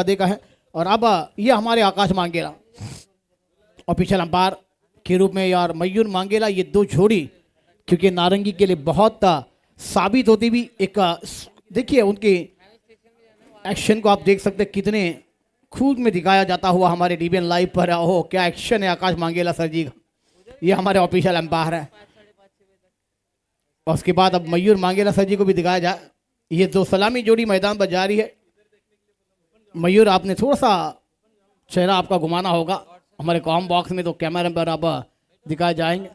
देखा है। और अब ये हमारे आकाश मांगेला ऑफिशियल अंपायर के रूप में और मयूर मांगेला, ये दो जोड़ी क्योंकि नारंगी के लिए बहुत साबित होती भी एक देखिए उनके एक्शन को आप देख सकते हैं कितने खूब में दिखाया जाता हुआ हमारे डीबीएन लाइव पर। ओहो क्या एक्शन है आकाश मांगेला सर जी का, ये हमारे ऑफिशियल अंपायर है। और उसके बाद अब मयूर मांगेला सर जी को भी दिखाया जाए। ये दो सलामी जोड़ी मैदान पर जारी है। मयूर आपने थोड़ा सा चेहरा आपका घुमाना होगा हमारे कॉम बॉक्स में, तो कैमरा पर आप दिखाए जाएंगे।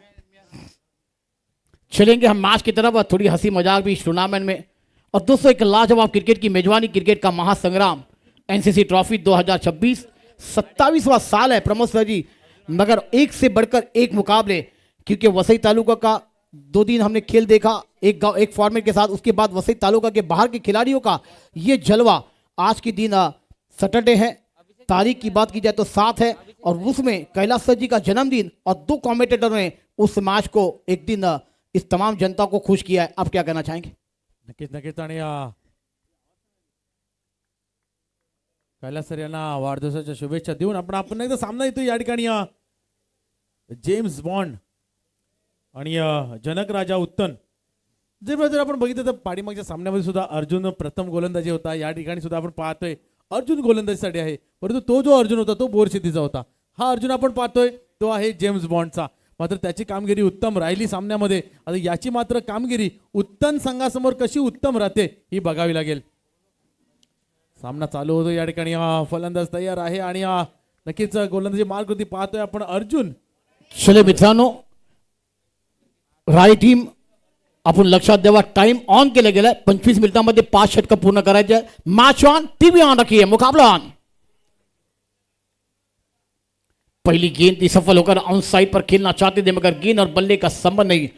चलेंगे हम मैच की तरफ, थोड़ी हंसी मजाक भी इस टूर्नामेंट में। और दोस्तों एक लाजवाब क्रिकेट की मेजबानी, क्रिकेट का महासंग्राम एनसीसी ट्रॉफी 2026 27वां साल है प्रमोद सर जी, मगर एक से बढ़कर एक मुकाबले। क्योंकि वसई तालुका का 2 दिन हमने खेल देखा एक फॉर्मेट के साथ, उसके बाद वसई तालुका के बाहर के खिलाड़ियों का ये जलवा। आज के दिन सैटरडे है, तारीख की बात की जाए तो 7 है, और उसमें कैलाश सर जी का जन्मदिन और 2 कमेंटेटर ने उस मैच को एक दिन इस तमाम जनता को खुश किया है। आप क्या कहना चाहेंगे? नक्कीच आणि कैलास सर यांना वाढदिवसाच्या शुभेच्छा देऊन आपण एकदा सामना येतो या ठिकाणी जेम्स बॉन्ड आणि जनक राजा उत्तन। जर आपण बघितलं तर पाठीमागच्या सामन्यामध्ये सुद्धा अर्जुन प्रथम गोलंदाजी होता, या ठिकाणी सुद्धा आपण पाहतोय अर्जुन गोलंदाजीसाठी आहे, परंतु तो जो अर्जुन होता तो बोरशेतीचा होता। हा अर्जुन आपण पाहतोय तो आहे जेम्स बॉन्डचा, मात्र त्याची कामगिरी उत्तम राहिली सामन्यामध्ये। आता याची मात्र कामगिरी उत्तम संघासमोर कशी उत्तम राहते ही बघावी लागेल। सामना चालू होतो या ठिकाणी फलंदाज तयार आहे आणि नक्कीच गोलंदाजी मार्गवरती पाहतोय आपण अर्जुन। चले मित्रांनो, राय टीम आपण लक्षात द्यावा, टाइम ऑन केलं गेलाय, 25 मिनिटांमध्ये 5 षटकं पूर्ण करायचे। मॅच ऑन, टीव्ही ऑन रखिए, मुकाबला ऑन। पहली गेंद थी सफल होकर ऑन साइड पर खेलना चाहते थे, मगर गेंद और बल्ले का संबंध नहीं।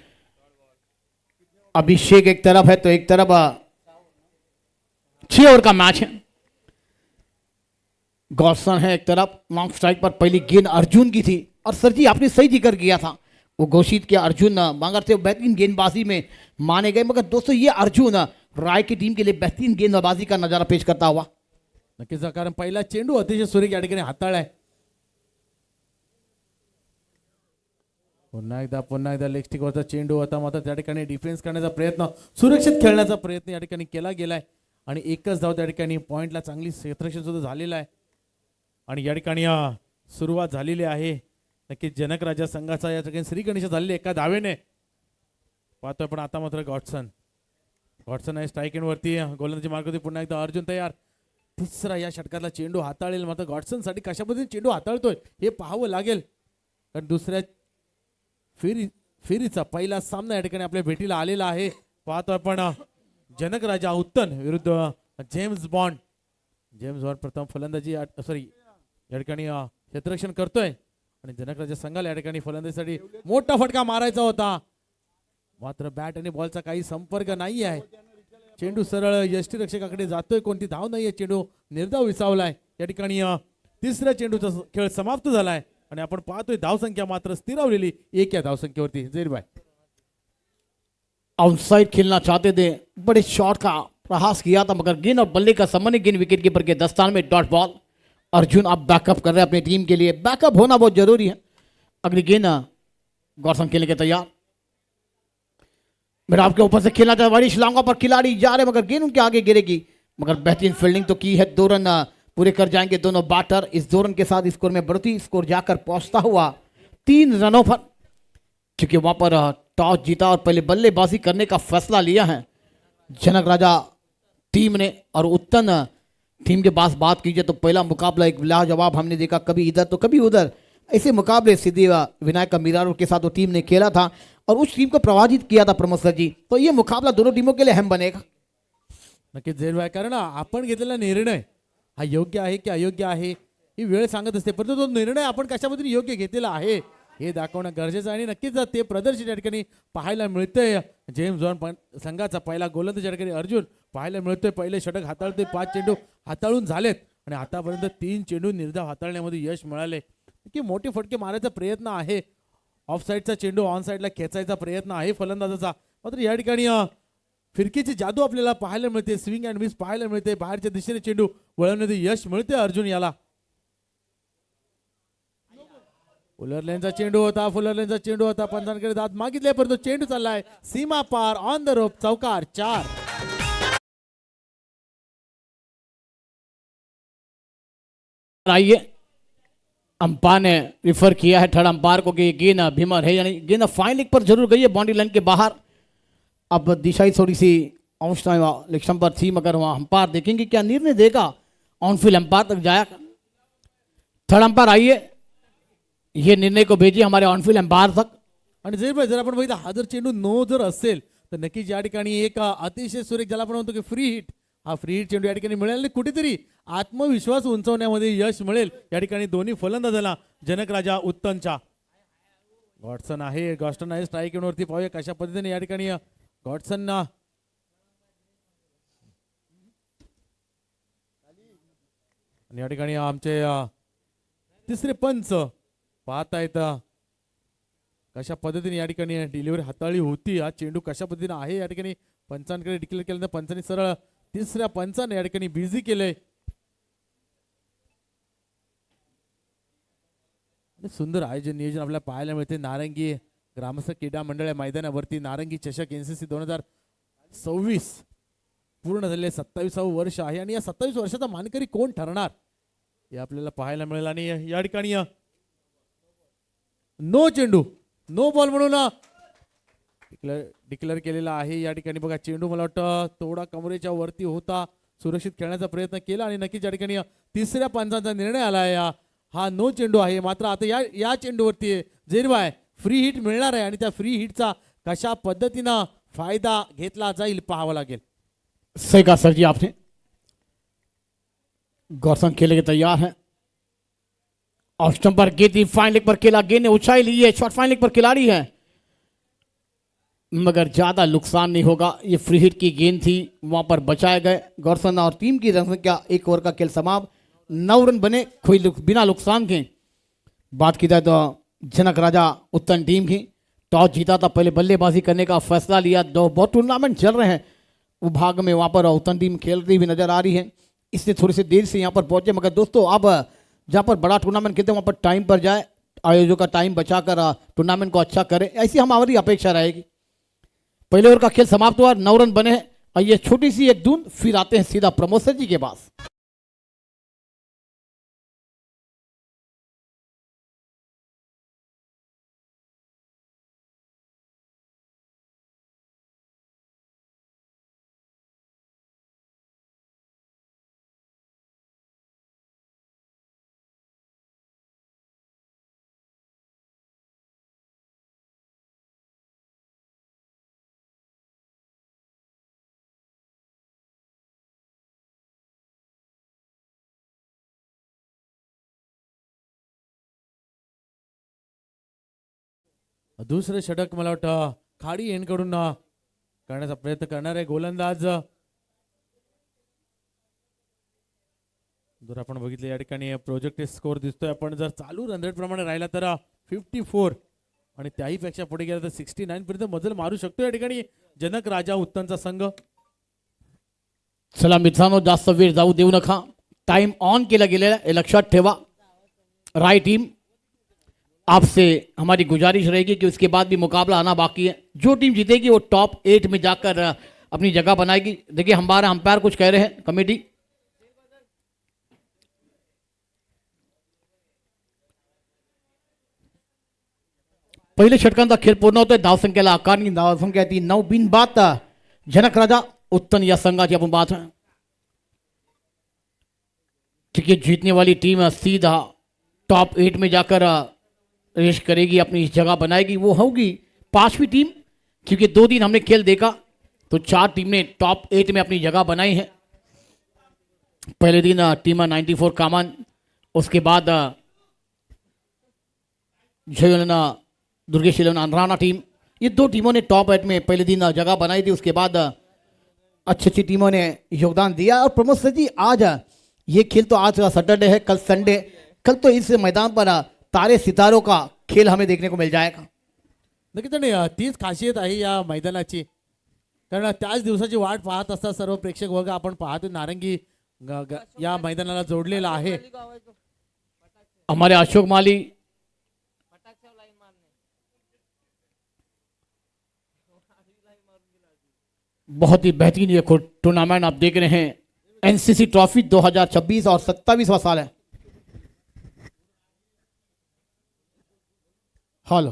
अभिषेक एक तरफ है तो एक तरफ 6 ओवर का मैच है। गॉडसन है एक तरफ, लॉन्ग स्ट्राइक पर पहली गेंद अर्जुन की थी। और सर जी आपने सही जिक्र किया था, वो घोषित किया अर्जुन मांगर थे बेहतरीन गेंदबाजी में माने गए, मगर दोस्तों ये अर्जुन राय की टीम के लिए बेहतरीन गेंदबाजी का नजारा पेश करता हुआ। नक्कीच, कारण पहिला चेंडू अतिशय सुरेख या ठिकाणी हाताळलाय। पुन्हा एकदा लेग स्टिकवरचा चेंडू होता, मात्र त्या ठिकाणी डिफेन्स करण्याचा प्रयत्न, सुरक्षित खेळण्याचा प्रयत्न या ठिकाणी केला गेलाय आणि एकच धाव त्या ठिकाणी पॉइंटला चांगली क्षेत्ररक्षण सुद्धा झालेला आहे। आणि या ठिकाणी सुरुवात झालेली आहे नक्कीच जनक राजा संघाचा, या ठिकाणी श्री गणेश झालेले एका धावेने पाहतोय। पण आता मात्र गॉडसन आहे स्ट्राईक एंड वरती, गोलंदाजी मार्गावरती पुन्हा एकदा अर्जुन तयार। तिसरा या षटकातला चेंडू हाताळेल, मात्र गॉडसन साठी कशा पद्धतीने चेंडू हाताळतोय हे पाहावं लागेल, कारण दुसऱ्या फेरीचा पहिला सामना या ठिकाणी आपल्या भेटीला आलेला आहे। पाहतोय आपण जनक राजा उत्तन विरुद्ध जेम्स बॉन्ड। जेम्स बॉन्ड प्रथम फलंदाजी या ठिकाणी क्षेत्ररक्षण करतोय आणि जनक राजा संघाला या ठिकाणी फलंदाजीसाठी मोठा फटका मारायचा होता, मात्र बॅट आणि बॉलचा काही संपर्क नाही आहे। चेंडू सरळ यष्टीरक्षकाकडे जातोय, कोणती धाव नाहीये, चेंडू निर्धाव विसावलाय। या ठिकाणी तिसऱ्या चेंडूचा खेळ समाप्त झालाय आणि आपण पाहतोय धावसंख्या मात्र स्थिरावलेली 1 या धावसंख्येवरती। जैरभाई आउटसाइड खेलना चाहते थे, बड़े शॉट का प्रयास किया था, मगर गेंद और बल्ले का संबंध गेंद विकेट कीपर के दस्तान में, डॉट बॉल। अर्जुन आप बैकअप कर रहे हैं अपनी टीम के लिए, बैकअप होना बहुत जरूरी है। अगली गेंद गौरसन खेलने के तैयार, मेरा आपके ऊपर से खेलना चाहता, बड़ी छलांगों पर खिलाड़ी जा रहे, मगर गेंद उनके आगे गिरेगी, मगर बेहतरीन फील्डिंग तो की है। 2 रन पूरे कर जाएंगे दोनों बैटर। इस 2 रन के साथ स्कोर में बढ़ती, स्कोर जाकर पहुंचता हुआ 3 रनों पर, क्योंकि वहां पर टॉस जीता और पहले बल्लेबाजी करने का फैसला लिया है जनक राजा टीम ने। और उत्तन टीम के पास बात कीजिए तो पहला मुकाबला एक लाजवाब हमने देखा, कभी इधर तो कभी उधर, ऐसे मुकाबले सीधे विनायक मीरार के साथ वो टीम ने खेला था और उस टीम को प्रभावित किया था प्रमोद सर जी। तो ये मुकाबला दोनों टीमों के लिए अहम बनेगा। नक्कीच जैरभाई, कारण आपण घेतलेला निर्णय हा योग्य आहे की अयोग्य आहे ही वेळ सांगत असते, परंतु तो निर्णय आपण कशा पद्धतीने योग्य घेतलेला आहे हे दाखवणं गरजेचं आहे आणि नक्कीच ते प्रदर्शन या ठिकाणी पाहायला मिळतंय। जेम्स बॉन्ड संघाचा पहिला गोलंदाज या ठिकाणी अर्जुन पाहायला मिळतोय, पहिले षटक हाताळतोय, 5 चेंडू हाताळून झालेत आणि आतापर्यंत 3 चेंडू निर्धाव हाताळण्यामध्ये यश मिळाले, की मोठे फटके मारायचा प्रयत्न आहे। ऑफ साईडचा चेंडू ऑन साईडला खेचायचा प्रयत्न आहे फलंदाजाचा, मात्र या ठिकाणी फिरकीची जादू आपल्याला पाहायला मिळते, स्विंग अँड मिस पाहायला मिळते, बाहेरच्या दिशेने चेंडू वळवण्याचे यश मिळते अर्जुन याला. फुलरलेनचा चेंडू होता पंचांकडे दात मागितले परंतु चेंडू चाललाय सीमा पार ऑन द रोप, चौकार 4. आइए, अंपायर ने रिफर किया है थर्ड अंपायर को कि ये गेंद भीमर है, यानी गेंद फाइन लेग पर जरूर गई है बाउंड्री लाइन के बाहर. अब दिशा ही थोड़ी सी आउट लेग स्टंप पर थी, मगर वहां अंपायर देखेंगे क्या निर्णय देगा. ऑनफील्ड अंपायर तक जाया. थर्ड अंपायर आइए, ये निर्णय को भेजिए हमारे ऑनफील्ड अंपायर तक. आणि जर आपण बघितलं हा जर चेंडू नो जर असेल तर नक्कीच या ठिकाणी एक अतिशय सुरेख ज्याला आपण म्हणतो की फ्री हिट, हा फ्री हिट चेंडू या ठिकाणी मिळेल आणि कुठेतरी आत्मविश्वास उंचवण्यामध्ये यश मिळेल या ठिकाणी दोन्ही फलंदाजाला जनक राजा उत्तनच्या. गॉडसन आहे स्ट्राईक वरती. पाहूया कशा पद्धतीने या ठिकाणी गॉडसन आणि या ठिकाणी आमचे तिसरे पंच पाहतायत कशा पद्धतीने या ठिकाणी डिलिव्हरी हाताळली होती. हा चेंडू कशा पद्धतीने आहे या ठिकाणी पंचांकडे डिक्लेअर केल्यानंतर पंचांनी सरळ तिसऱ्या पंचाने या ठिकाणी बिझी केलंय. सुंदर आयोजन नियोजन आपल्याला पाहायला मिळते. नारंगी ग्रामस्थ क्रीडा मंडळ या मैदानावरती नारंगी चषक NCC 2026 पूर्ण झालेले 27वे वर्ष आहे आणि या 27 वर्षाचा मानकरी कोण ठरणार हे आपल्याला पाहायला मिळेल. आणि या ठिकाणी नो चेंडू नो बॉल म्हणून डिक्लेअर केलेला आहे. या ठिकाणी बघा चेंडू मला वाटतं थोडा कमरेच्या वरती होता, सुरक्षित खेळण्याचा प्रयत्न केला आणि नक्कीच या ठिकाणी तिसऱ्या पंचांचा निर्णय आलाय. हा नो चेंडू आहे. मात्र आता या चेंडूवरती जेरबाय फ्री हिट मिळणार आहे आणि त्या फ्री हिटचा कशा पद्धतीनं फायदा घेतला जाईल पाहावं लागेल. सही कहा सर जी आपने. गौरसन खेलने के तैयार है. ऑफ स्टंप पर गेंद फाइन लेग पर खेला, गेंद ने ऊंचाई ली है, शॉर्ट फाइन लेग पर खिलाड़ी है मगर ज्यादा नुकसान नहीं होगा. ये फ्री हिट की गेंद थी, वहां पर बचाए गए गौरसन और टीम की रन संख्या 1 ओवर का खेल समाप्त. 9 रन बने कोई बिना नुकसान के. बात की जाए तो जनक राजा उत्तन टीम की टॉस जीता था, पहले बल्लेबाजी करने का फैसला लिया. बहुत टूर्नामेंट चल रहे हैं वो भाग में, वहां पर उत्तन टीम खेलती हुई नजर आ रही है, इसलिए थोड़ी सी देर से यहाँ पर पहुंचे. मगर दोस्तों अब जहाँ पर बड़ा टूर्नामेंट खेलते हैं वहाँ पर टाइम पर जाए, आयोजक का टाइम बचाकर टूर्नामेंट को अच्छा करे, ऐसी हमारी अपेक्षा रहेगी. पहले ओवर का खेल समाप्त हुआ, 9 रन बने हैं और ये छोटी सी एक धुन, फिर आते हैं सीधा प्रमोद सर जी के पास. दुसरे षटक मला वाटतं खाडी यांकडून करण्याचा प्रयत्न करणार आहे गोलंदाज. जर आपण बघितलं या ठिकाणी प्रोजेक्टेड स्कोर दिसतोय, आपण जर चालू रन रेट प्रमाणे राहिला तर 54 आणि त्याही पेक्षा पुढे गेला तर 69 पर्यंत मजल मारू शकतो या ठिकाणी जनक राजा उत्तनचा संघ. चला मित्रांनो, जास्त वेळ जाऊ देऊ नका. टाइम ऑन केला गेलेला आहे, लक्षात ठेवा. राइट टीम, आपसे हमारी गुजारिश रहेगी कि उसके बाद भी मुकाबला आना बाकी है. जो टीम जीतेगी वो टॉप 8 में जाकर अपनी जगह बनाएगी. देखिए हमारा अंपायर कुछ कह रहे हैं कमेटी. पहिले षटकांचा खेळ पूर्ण होतोय. धावसंख्येला आकारणी, धावसंख्या ती 9. बिनबाद जनक राजा उत्तन या संघाची आपण बात है, क्योंकि जीतने वाली टीम सीधा टॉप 8 में जाकर रेस करेगी, अपनी जगह बनाएगी. वो होगी 5वीं टीम, क्योंकि 2 दिन हमने खेल देखा तो 4 टीम ने टॉप 8 में अपनी जगह बनाई है. पहले दिन टीम 94 कामन, उसके बाद जयलना दुर्गेश अनराना टीम, ये 2 टीमों ने टॉप 8 में पहले दिन जगह बनाई थी. उसके बाद अच्छी अच्छी टीमों ने योगदान दिया. और प्रमोद सर जी, आज ये खेल तो आज सैटरडे है, कल संडे, कल तो इस मैदान पर तारे सितारों का खेल हमें देखने को मिल जाएगा. नक्कीच तीच खासियत आहे या मैदानाची. कारण त्याच दिवसाची वाट पाहत असतात सर्व प्रेक्षक वर्ग. आपण पाहतो नारंगी या मैदानाला जोडलेला आहे. हमारे अशोक माली बहुत ही बेहतरीन ये टूर्नामेंट आप देख रहे हैं. एनसीसी ट्रॉफी 2026 और 27वां साल है. हेलो,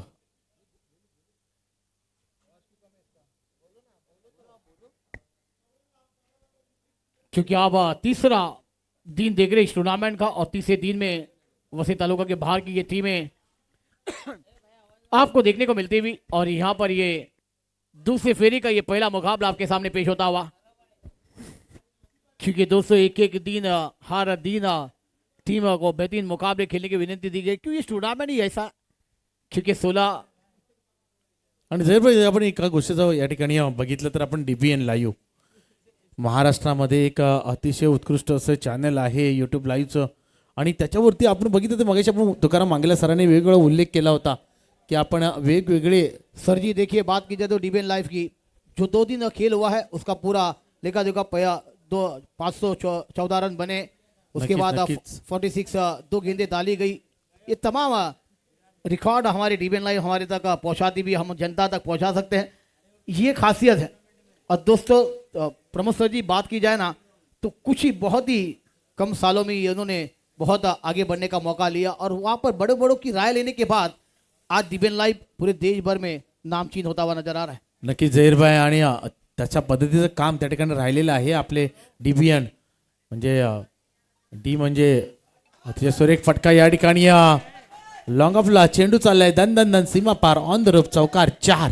क्योंकि आप तीसरा दिन देख रहे हैं इस टूर्नामेंट का और तीसरे दिन में वसी तालुका के बाहर की ये टीमें आपको देखने को मिलती हुई और यहाँ पर ये दूसरे फेरी का ये पहला मुकाबला आपके सामने पेश होता हुआ. क्योंकि दोस्तों एक दिन हर दिन टीम को बेहतरीन मुकाबले खेलने की विनंती दी गई. क्योंकि इस टूर्नामेंट ही ऐसा, क्योंकि 16 आणि जर भाई आपण एका गोष्टीचं या ठिकाणी बघितलं तर आपण DBN लाईव्ह महाराष्ट्रामध्ये एक अतिशय उत्कृष्ट असं चॅनल आहे यूट्यूब लाईव्हचं. आणि त्याच्यावरती आपण बघितलं तर मगाशी आपण तुकाराम मांगेला सरांनी वेगवेगळा उल्लेख केला होता कि अपन वेगवेगळे. सर जी देखिए, बात की जाए तो DBN लाइव की जो 2 दिन खेल हुआ है उसका पूरा लेखा जोखा 514 रन बने. उसके बाद 46 2 गेंदें डाली गई. ये तमाम रिकॉर्ड हमारे DBN लाइव हमारे तक पहुंचाती भी हम जनता तक पहुंचा सकते हैं. ये खासियत है. और दोस्तों प्रमोद सर जी बात की जाए ना तो कुछ ही बहुत ही कम सालों में इन्होंने बहुत आगे बढ़ने का मौका लिया और वहाँ पर बड़े बड़ों की राय लेने के बाद आज DBN लाइव पूरे देश भर में नामचीन होता हुआ नजर आ रहा है. नक्की जहीरभाई. आणि त्याच्या पद्धतीचं काम त्या ठिकाणी राहिलेलं आहे आपले DBN. म्हणजे डी म्हणजे अतिशय सुरेख फटका या ठिकाणी. लॉंग ऑफला चेंडू चाललाय दन दन दन सीमा पार ऑन द रोप चौकार 4.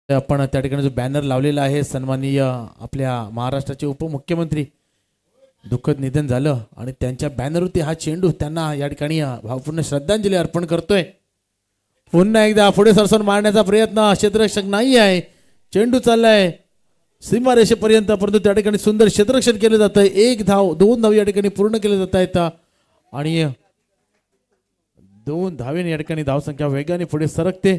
आपण त्या ठिकाणी जो बॅनर लावलेला आहे सन्माननीय आपल्या महाराष्ट्राचे उपमुख्यमंत्री दुःखद निधन झालं आणि त्यांच्या बॅनरवरती हा चेंडू त्यांना या ठिकाणी भावपूर्ण श्रद्धांजली अर्पण करतोय. पुन्हा एकदा पुढे सरसरून मारण्याचा प्रयत्न, क्षेत्ररक्षक नाही आहे. चेंडू चाललाय सीमारेषेपर्यंत परंतु त्या ठिकाणी सुंदर क्षेत्ररक्षण केलं जातं. 1 धाव 2 धाव या ठिकाणी पूर्ण केले जात आहेत आणि 2 धावेने या ठिकाणी धावसंख्या वेगाने पुढे सरकते.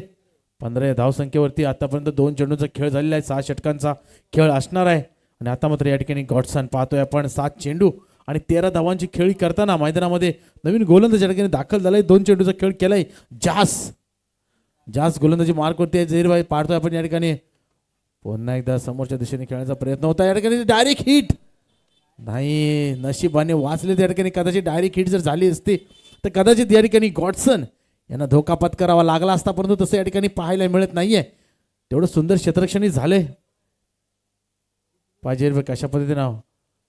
15 या धावसंख्येवरती आतापर्यंत 2 चेंडूंचा खेळ झालेला आहे. 6 षटकांचा खेळ असणार आहे आणि आता मात्र या ठिकाणी गॉडसन पाहतोय आपण 7 चेंडू आणि 13 धावांची खेळी करताना मैदानामध्ये नवीन गोलंदाज या ठिकाणी दाखल झालाय. 2 चेंडूचा खेळ केलाय. जास गोलंदाजी मार्कवरती आहे. जहीरभाई पाहतोय आपण या ठिकाणी पुन्हा एकदा समोरच्या दिशेने खेळण्याचा प्रयत्न होता. या ठिकाणी डायरेक्ट हिट नाही, नशिबाने वाचले. त्या ठिकाणी कदाचित डायरेक्ट हिट जर झाली असती तर कदाचित या ठिकाणी गॉडसन यांना धोका पत्करावा लागला असता, परंतु तसं या ठिकाणी पाहायला मिळत नाहीये. तेवढं सुंदर क्षेत्ररक्षणही झालंय. पाहिजे कशा पद्धतीनं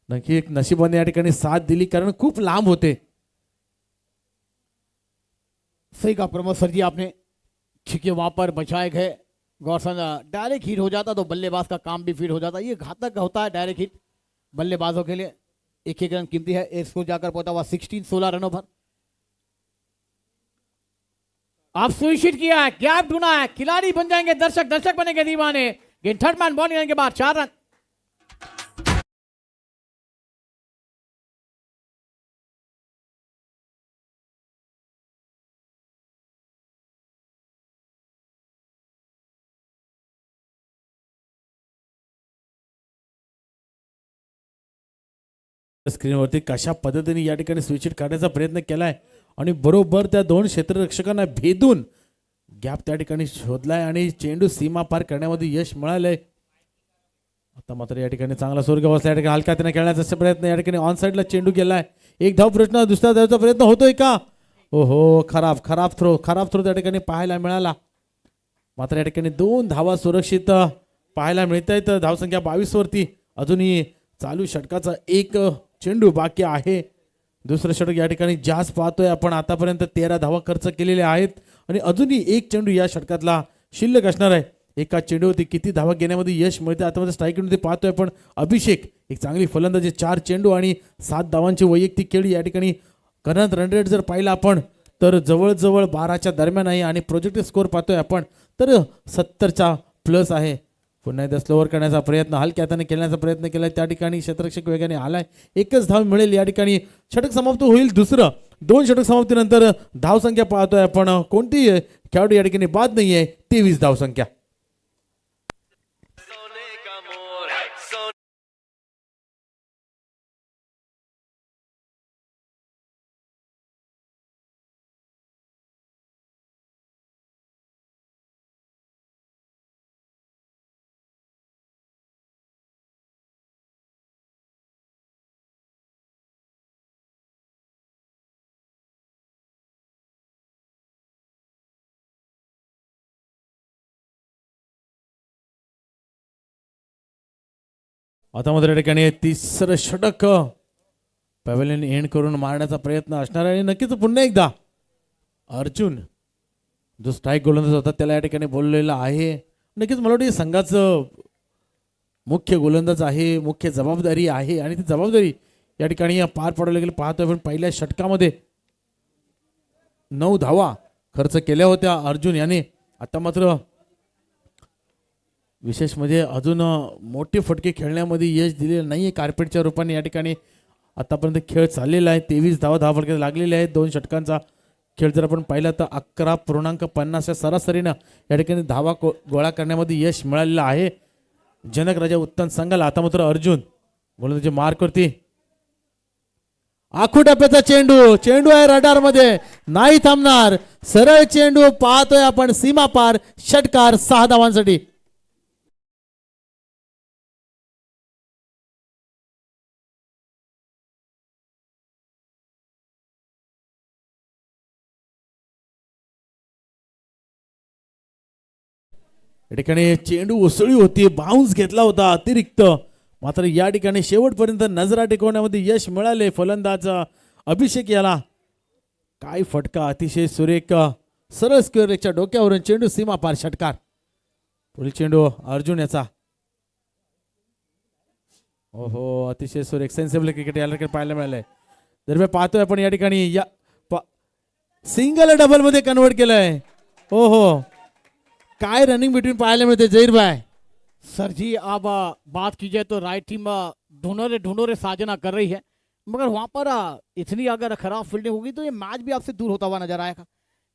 नक्की एक नशिबाने या ठिकाणी साथ दिली कारण खूप लांब होते. सही कहा प्रमोद सर जी आपने, क्योंकि वहां पर बचाए गए गौरसन डायरेक्ट हिट हो जाता तो बल्लेबाज का काम भी फिर हो जाता. ये घातक होता है डायरेक्ट हिट बल्लेबाजों के लिए. 1 रन कीमती है. इसको जाकर पहुंचा हुआ 16 रनों पर. आप सुनिश्चित किया है, गैप ढूंढा है, खिलाड़ी बन जाएंगे दर्शक बनेंगे दीवाने. गेंद थर्ड मैन बॉलिंग करने के बाद 4 रन. स्क्रीनवरती कशा पद्धतीने या ठिकाणी स्विच हिट काढण्याचा प्रयत्न केलाय आणि बरोबर त्या 2 क्षेत्ररक्षकांना भेदून गॅप त्या ठिकाणी शोधलाय आणि चेंडू सीमा पार करण्यामध्ये यश मिळालंय. आता मात्र या ठिकाणी चांगला स्वर्ग बसला. या ठिकाणी हलका त्याने खेळण्याचा प्रयत्न, या ठिकाणी ऑन साईडला चेंडू गेलाय. 1 धाव प्रश्न, दुसऱ्या धावचा प्रयत्न होतोय का? ओहो, खराब थ्रो त्या ठिकाणी पाहायला मिळाला. मात्र या ठिकाणी 2 धावा सुरक्षित पाहायला मिळत आहेत. धावसंख्या 22 वरती. अजूनही चालू षटकाचा 1 चेंडू बाकी आहे. दुसरं षटक या ठिकाणी जास्त पाहतोय आपण. आतापर्यंत 13 धावा खर्च केलेल्या आहेत आणि अजूनही 1 चेंडू या षटकातला शिल्लक असणार आहे. एका चेंडूवरती किती धावा घेण्यामध्ये यश मिळते आता मध्ये स्ट्राईक मध्ये पाहतोय आपण. अभिषेक एक चांगली फलंदाजी, 4 चेंडू आणि 7 धावांची वैयक्तिक खेळी या ठिकाणी करंट रन रेट जर पाहिला आपण तर जवळजवळ 12च्या दरम्यान आहे आणि प्रोजेक्टेड स्कोअर पाहतोय आपण तर 70च्या प्लस आहे. पुन्हा एकदा स्लोअर करण्याचा प्रयत्न, हलक्या हाताने खेळण्याचा प्रयत्न केला. त्या ठिकाणी क्षेत्ररक्षक वेगाने आलाय. एकच धाव मिळेल या ठिकाणी. षटक समाप्त होईल दुसरं. 2 षटक समाप्तीनंतर धावसंख्या पाहतोय आपण, कोणती खेळाडू या ठिकाणी बाद नाहीये. 23 धावसंख्या. आता मात्र या ठिकाणी तिसरं षटक पॅव्हलियन एंड करून मारण्याचा प्रयत्न असणार आहे. नक्कीच पुन्हा एकदा अर्जुन जो स्ट्राईक गोलंदाज होता त्याला या ठिकाणी बोललेला आहे. नक्कीच मला वाटतं संघाचं मुख्य गोलंदाज आहे, मुख्य जबाबदारी आहे आणि ती जबाबदारी या ठिकाणी पार पडवली गेली. पाहतोय पण पहिल्या षटकामध्ये 9 धावा खर्च केल्या होत्या अर्जुन याने. आता मात्र विशेष म्हणजे अजून मोठे फटके खेळण्यामध्ये यश दिलेलं नाहीये कार्पेटच्या रूपाने. या ठिकाणी आतापर्यंत खेळ चाललेला आहे. 23 धावा फटके लागलेले आहेत. 2 षटकांचा खेळ जर आपण पाहिला तर 11.50 या सरासरीनं या ठिकाणी धावा गोळा करण्यामध्ये यश मिळालेलं आहे जनक राजा उत्तम संघाला. आता मात्र अर्जुन गोलंदाजी मार्क करते. आखू टप्प्याचा चेंडू आहे रडार मध्ये, नाही थांबणार. सरळ चेंडू पाहतोय आपण, सीमा पार. षटकार 6 धावांसाठी. या ठिकाणी चेंडू उसळी होती, बाउन्स घेतला होता अतिरिक्त. मात्र या ठिकाणी शेवटपर्यंत नजरा टिकवण्यामध्ये यश मिळाले फलंदाज अभिषेक याला. काय फटका, अतिशय सुरेख सरळ स्क्वेअरच्या डोक्यावरून चेंडू सीमा पार. षटकार. पुढील चेंडू अर्जुन याचा. ओहो, अतिशय सुरेख सेन्सिबल क्रिकेट या ठिकाणी पाहायला मिळालंय. दरम्यान पाहतोय आपण या ठिकाणी या सिंगल डबल मध्ये कन्वर्ट केलंय. ओहो, काय रनिंग बिटवीन पाहायला मिळते जहीर भाई. सर जी अब बात की जाए तो राइट टीम ढूंढोरे साजना कर रही है, मगर वहां पर इतनी अगर खराब फील्डिंग होगी तो ये मैच भी आपसे दूर होता हुआ नजर आएगा.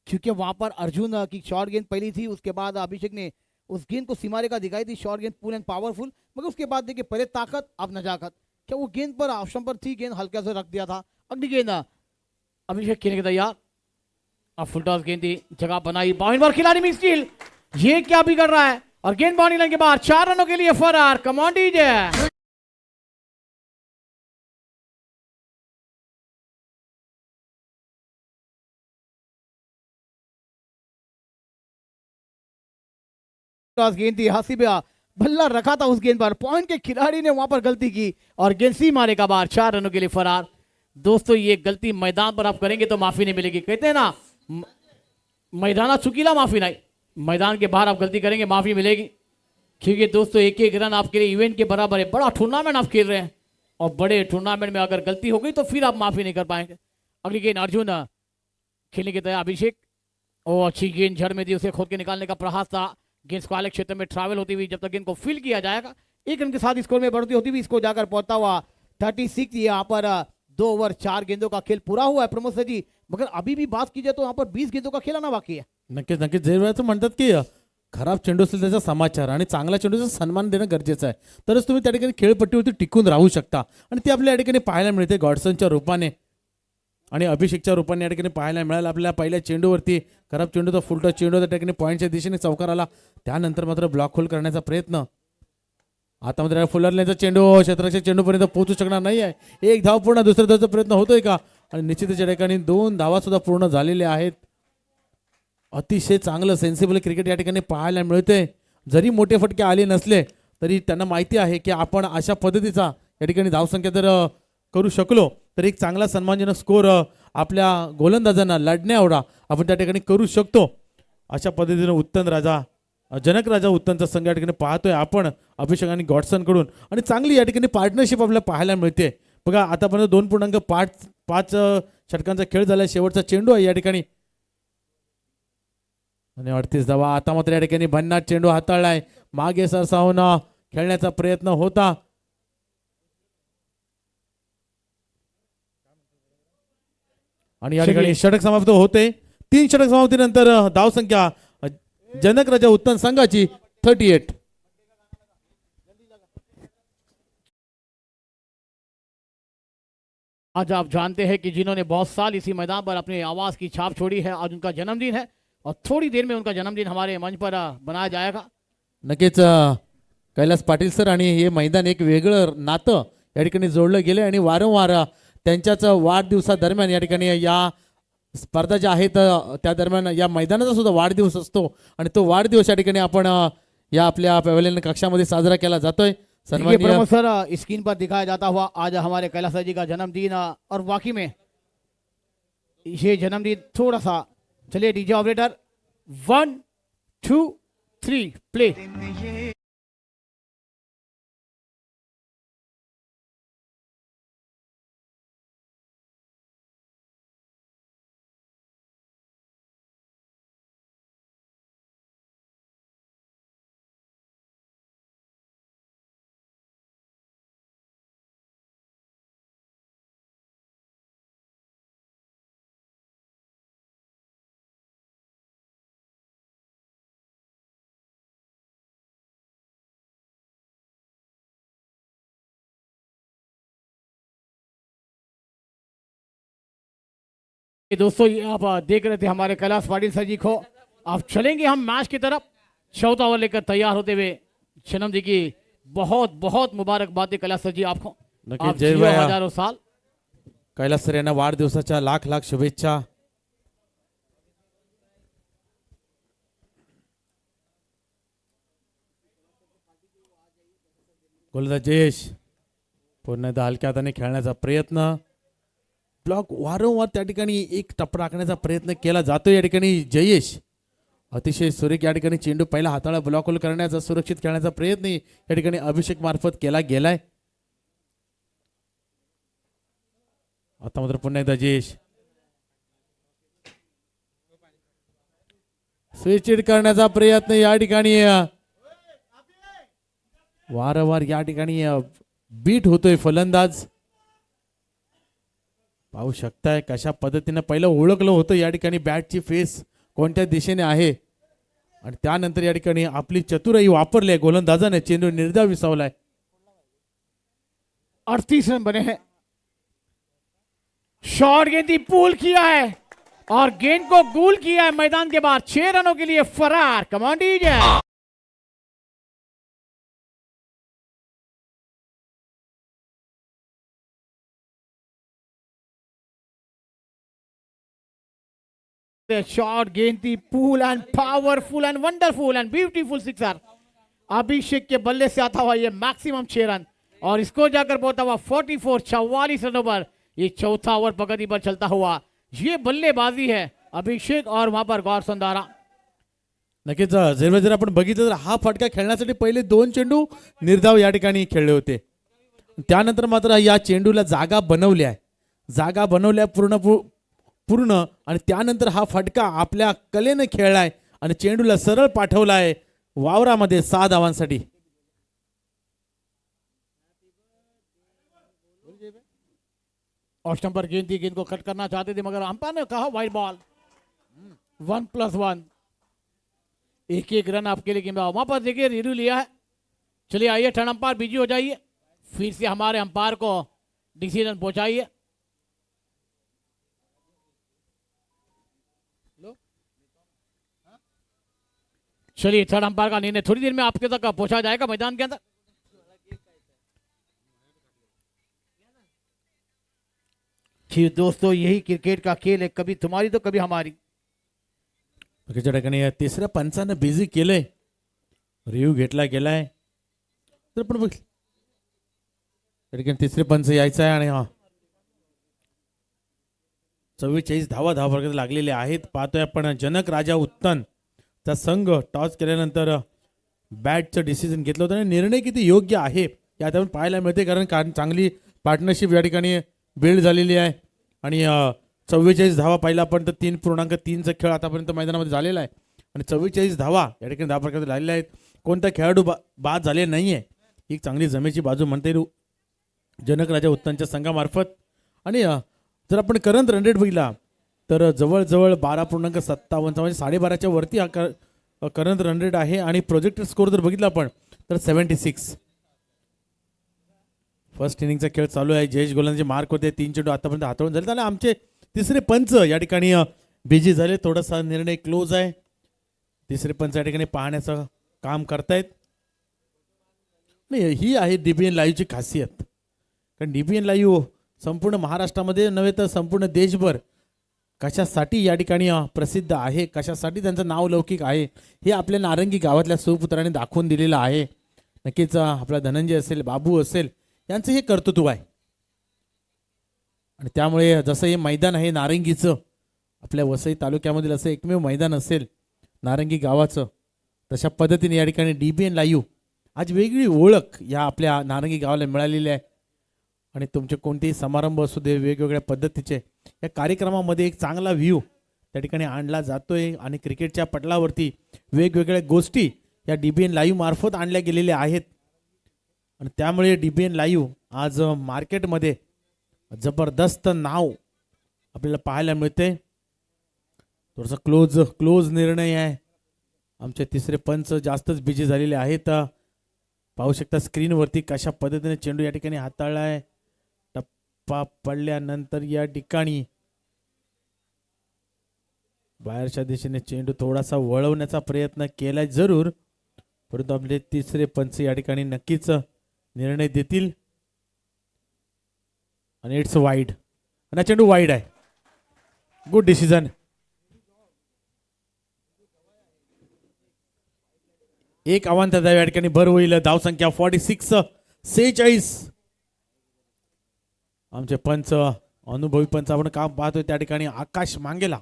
क्योंकि वहां पर अर्जुन की शॉर्ट गेंद पहली थी, उसके बाद अभिषेक ने उस गेंद को सीमा रेखा दिखाई थी. शॉर्ट गेंद फुल एंड पावरफुल, मगर उसके बाद देखिए पहले ताकत अब नजाकत. क्या वो गेंद पर ऑप्शन पर थी, गेंद हल्का से रख दिया था. अगली गेंद अभिषेक खेलने के तैयार. अब फुल टॉस गेंद थी, जगह बनाई, बाउंड पर खिलाड़ी में स्टील. ये क्या बिगड़ रहा है, और गेंद बाउंड्री लाइन के बाद 4 रनों के लिए फरार. Come on DJ. गेंद थी, हासिब भल्ला रखा था उस गेंद पर. पॉइंट के खिलाड़ी ने वहां पर गलती की और गेंद सी मारे का बाहर. 4 रनों के लिए फरार. दोस्तों ये गलती मैदान पर आप करेंगे तो माफी नहीं मिलेगी. कहते हैं ना, मैदाना चुकीला माफी नहीं, मैदान के बाहर आप गलती करेंगे माफी मिलेगी. क्योंकि दोस्तों 1-1 रन आपके लिए इवेंट के बराबर है. बड़ा टूर्नामेंट आप खेल रहे हैं और बड़े टूर्नामेंट में अगर गलती हो गई तो फिर आप माफी नहीं कर पाएंगे. अगली गेंद अर्जुन खेलने के तैयार. अभिषेक, और अच्छी गेंद झड़ में दी, उसे खोद के निकालने का प्रयास था. गेंद स्क्वायर क्षेत्र में ट्रैवल होती हुई जब तक गेंद को फील किया जाएगा 1 रन के साथ स्कोर में बढ़ती होती हुई इसको जाकर पहुंचता हुआ 36. यहाँ पर 2 ओवर 4 गेंदों का खेल पूरा हुआ है प्रमोद सर जी. मगर अभी भी बात की जाए तो यहाँ पर 20 गेंदों का खेल आना बाकी है. नक्कीच नक्कीच जयराज म्हणतात की खराब चेंडू असेल त्याचा समाचार आणि चांगला चेंडूचा सन्मान देणं गरजेचं आहे, तरच तुम्ही त्या ठिकाणी खेळपट्टीवरती टिकून राहू शकता. आणि ते आपल्या या ठिकाणी पाहायला मिळते गॉडसनच्या रूपाने आणि अभिषेकच्या रूपाने या ठिकाणी पाहायला मिळालं. आपल्या पहिल्या चेंडूवरती खराब चेंडूचा फुलटा चेंडू त्या ठिकाणी पॉईंटच्या दिशेने चौकार आला. त्यानंतर मात्र ब्लॉक होल करण्याचा प्रयत्न. आता मात्र फुलरल्याचा चेंडू क्षेत्राच्या चेंडूपर्यंत पोहोचू शकणार नाही आहे. 1 धाव पूर्ण, दुसऱ्या धावचा प्रयत्न होतोय का, आणि निश्चितच या ठिकाणी 2 धावा सुद्धा पूर्ण झालेल्या आहेत. अतिशय चांगलं सेन्सिबल क्रिकेट या ठिकाणी पाहायला मिळते. जरी मोठे फटके आले नसले तरी त्यांना माहिती आहे की आपण अशा पद्धतीचा या ठिकाणी धावसंख्या जर करू शकलो तर एक चांगला सन्मानजनक स्कोर आपल्या गोलंदाजांना लढण्याएवढा आपण त्या ठिकाणी करू शकतो. अशा पद्धतीने उत्तम राजा जनक राजा उत्तमचा संघ या ठिकाणी पाहतोय आपण अभिषेक आणि गॉडसन कडून, आणि चांगली या ठिकाणी पार्टनरशिप आपल्याला पाहायला मिळते. बघा आतापर्यंत 2.5 षटकांचा खेळ झाला. शेवटचा चेंडू आहे या ठिकाणी आणि 38 धावा. आता मात्र या ठिकाणी भन्नाट चेंडू हाताळलाय. मागे सरसावून खेळण्याचा प्रयत्न होता. आणि या ठिकाणी षटक समाप्त होते. 3 षटक समाप्तीनंतर धावसंख्या जनक राजा उत्तम संघाची 38. आज आप जानते हैं कि जिन्होंने बहुत साल इसी मैदान पर अपनी आवाज की छाप छोड़ी है, आज उनका जन्मदिन है और थोड़ी देर में उनका जन्मदिन हमारे मंच पर बनाया जाएगा. नक्कीच कैलास पाटील सर आणि हे मैदान एक वेगळं नातं या ठिकाणी जोडलं गेले आणि वारंवार त्यांच्याच वाढदिवसादरम्यान या ठिकाणी या स्पर्धा ज्या आहेत त्या दरम्यान या मैदानाचा सुद्धा वाढदिवस असतो आणि तो वाढदिवस या ठिकाणी आपण या आपल्या पॅव्हेलियन कक्षामध्ये साजरा केला जातोय. देखिए प्रमोद सर, स्क्रीन पर दिखाया जाता हुआ आज हमारे कैलाश सर जी का जन्मदिन और वाकई में ये जन्मदिन थोड़ा सा. चलिए डीजे ऑपरेटर 1 2 3 प्ले. दोस्तों ये आप देख रहे थे हमारे कैलाश पाटिल सर जी को. अब चलेंगे हम मैच की तरफ. चौथा ओवर लेकर तैयार होते हुए जन्म जी की बहुत बहुत मुबारकबाद कैलाश सर जी आपको. नक्कीच आप जय जियो भैया. हजारों साल. कैलास सर यांना वाढदिवसाच्या लाख लाख शुभेच्छा. गोलंदाज जयेश पुन्हा हलक्या हाताने खेळण्याचा प्रयत्न. ब्लॉक वारंवार त्या ठिकाणी एक टप्पा राखण्याचा प्रयत्न केला जातो. या ठिकाणी जयेश अतिशय सुरेख या ठिकाणी चेंडू पहिला हाताळा ब्लॉक होल करण्याचा सुरक्षित खेळण्याचा प्रयत्न या ठिकाणी अभिषेक मार्फत केला गेलाय. आता मात्र पुन्हा एकदा जयेश स्विचिड करण्याचा प्रयत्न या ठिकाणी वारंवार या ठिकाणी बीट होतोय फलंदाज. पाहू शकताय कशा पद्धतीने पहिलं ओळखलं होतं या ठिकाणी बॅटची फेस कोणत्या दिशेने आहे आणि त्यानंतर या ठिकाणी आपली चतुराई वापरली. गोलंदाजाने चेंडू निर्धाव विसावलाय. 38 रन बने हैं. शॉर्ट गेंद पुल किया है और गेंद को गोल किया है मैदान के बाहर. 6 रनों के लिए फरार. Command DJ. शॉर्ट गेंद थी pull and powerful and wonderful and beautiful sixer. Abhishek के बल्ले से आता हुआ ये मैक्सिमम 6 रन और इसको जाकर पहुंचा हुआ 44 रनों पर. ये चौथा ओवर प्रगति पर चलता हुआ ये बल्लेबाजी है अभिषेक और वहां पर गौर संधारा. नक्कीच जर आपण बघितलं तर हा फटका खेळण्यासाठी पहिले 2 चेंडू निर्धाव या ठिकाणी खेळले होते. त्यानंतर मात्र या चेंडूला जागा बनवल्या पूर्ण आणि त्यानंतर हा फटका आपल्या कलेने खेळलाय आणि चेंडूला सरळ पाठवलाय वावरामध्ये 6 धावांसाठी. ऑफ स्टंपर गेंद थी, गेंद को कट करना चाहते थे मगर अंपायर ने कहा वाइड बॉल. 1+1. एक रन आपके लिए गेंद. वहां पर देखिए रिव्यू लिया है. चलिए आइए टर्न अंपायर बिजी हो जाइए. फिर से हमारे अंपायर को डिसीजन पहुंचाइए. चलिए थर्ड अंपायर का निर्णय थोड़ी देर में आपके तक पहुंचा जाएगा मैदान के अंदर. जी दोस्तों, यही क्रिकेट का खेल है, कभी तुम्हारी तो कभी हमारी. बाकीच्या ठिकाणी या तिसऱ्या पंचानं बिझी केलंय. रिव्ह्यू घेतला गेलाय तर पण बघ त्या ठिकाणी तिसरे पंच यायचं आहे आणि 44 धावा लागलेले आहेत. पाहतोय आपण जनक राजा उत्तन चा संघ टॉस केल्यानंतर बॅटचं डिसिजन घेतलं होतं आणि निर्णय किती योग्य आहे यात आपण पाहायला मिळते. कारण चांगली पार्टनरशिप या ठिकाणी बिल्ड झालेली आहे आणि 44 धावा पाहिला आपण तर 3.3चा खेळ आतापर्यंत मैदानामध्ये झालेला आहे आणि 44 धावा या ठिकाणी धावा प्रकारे लागलेल्या आहेत. कोणता खेळाडू बाद झाले नाहीये. ही चांगली जमेची बाजू म्हणता येईल जनक राजा उत्तनच्या संघामार्फत. आणि जर आपण करंट रन रेट बघितला तर जवळजवळ 12.57 म्हणजे 12.5च्या वरती हा करंट रन रेट आहे. आणि प्रोजेक्टेड स्कोर जर बघितला आपण तर 76. फर्स्ट इनिंगचा खेळ चालू आहे. जयेश गोलंदाजी मार्क होते. 3 चेंडू आतापर्यंत हाताळून झाले आणि आमचे तिसरे पंच या ठिकाणी बिझी झाले. थोडासा निर्णय क्लोज आहे. तिसरे पंच या ठिकाणी पाहण्याचं काम करतायत. नाही, ही आहे DBN लाईव्हची खासियत. कारण DBN लाईव्ह संपूर्ण महाराष्ट्रामध्ये नव्हे तर संपूर्ण देशभर कशासाठी या ठिकाणी प्रसिद्ध आहे, कशासाठी त्यांचं नाव लौकिक आहे, हे आपल्या नारंगी गावातल्या सुपुत्रांनी दाखवून दिलेलं आहे. नक्कीच आपला धनंजय असेल, बाबू असेल, यांचं हे कर्तृत्व आहे. आणि त्यामुळे जसं हे मैदान आहे नारंगीचं, आपल्या वसई तालुक्यामधील असं एकमेव मैदान असेल नारंगी गावाचं, तशा पद्धतीने या ठिकाणी DBN लाईव्ह आज वेगळी ओळख या आपल्या नारंगी गावाला मिळालेली आहे. आणि तुमचे कोणतेही समारंभ असू दे, वेगवेगळ्या पद्धतीचे या कार्यक्रमामध्ये एक चांगला व्ह्यू त्या ठिकाणी आणला जातोय. आणि क्रिकेटच्या पटलावरती वेगवेगळ्या गोष्टी या DBN लाईव्ह मार्फत आणल्या गेलेल्या आहेत. आणि त्यामुळे DBN लाईव्ह आज मार्केटमध्ये जबरदस्त नाव आपल्याला पाहायला मिळते. थोडासा क्लोज निर्णय आहे. आमचे तिसरे पंच जास्तच बिझी झालेले आहेत. पाहू शकता स्क्रीनवरती कशा पद्धतीने चेंडू या ठिकाणी हाताळला आहे. टप्पा पडल्यानंतर या ठिकाणी बाहेरच्या दिशेने चेंडू थोडासा वळवण्याचा प्रयत्न केलाय जरूर, परंतु आपले तिसरे पंच या ठिकाणी नक्कीच निर्णय देतील. आणि इट्स वाईड. आणि चेंडू वाईड आहे. Good decision. एक अवांतर या ठिकाणी भर होईल. धावसंख्या 46. आमचे पंच, अनुभवी पंच आपण काम पाहतोय त्या ठिकाणी आकाश मांगेला.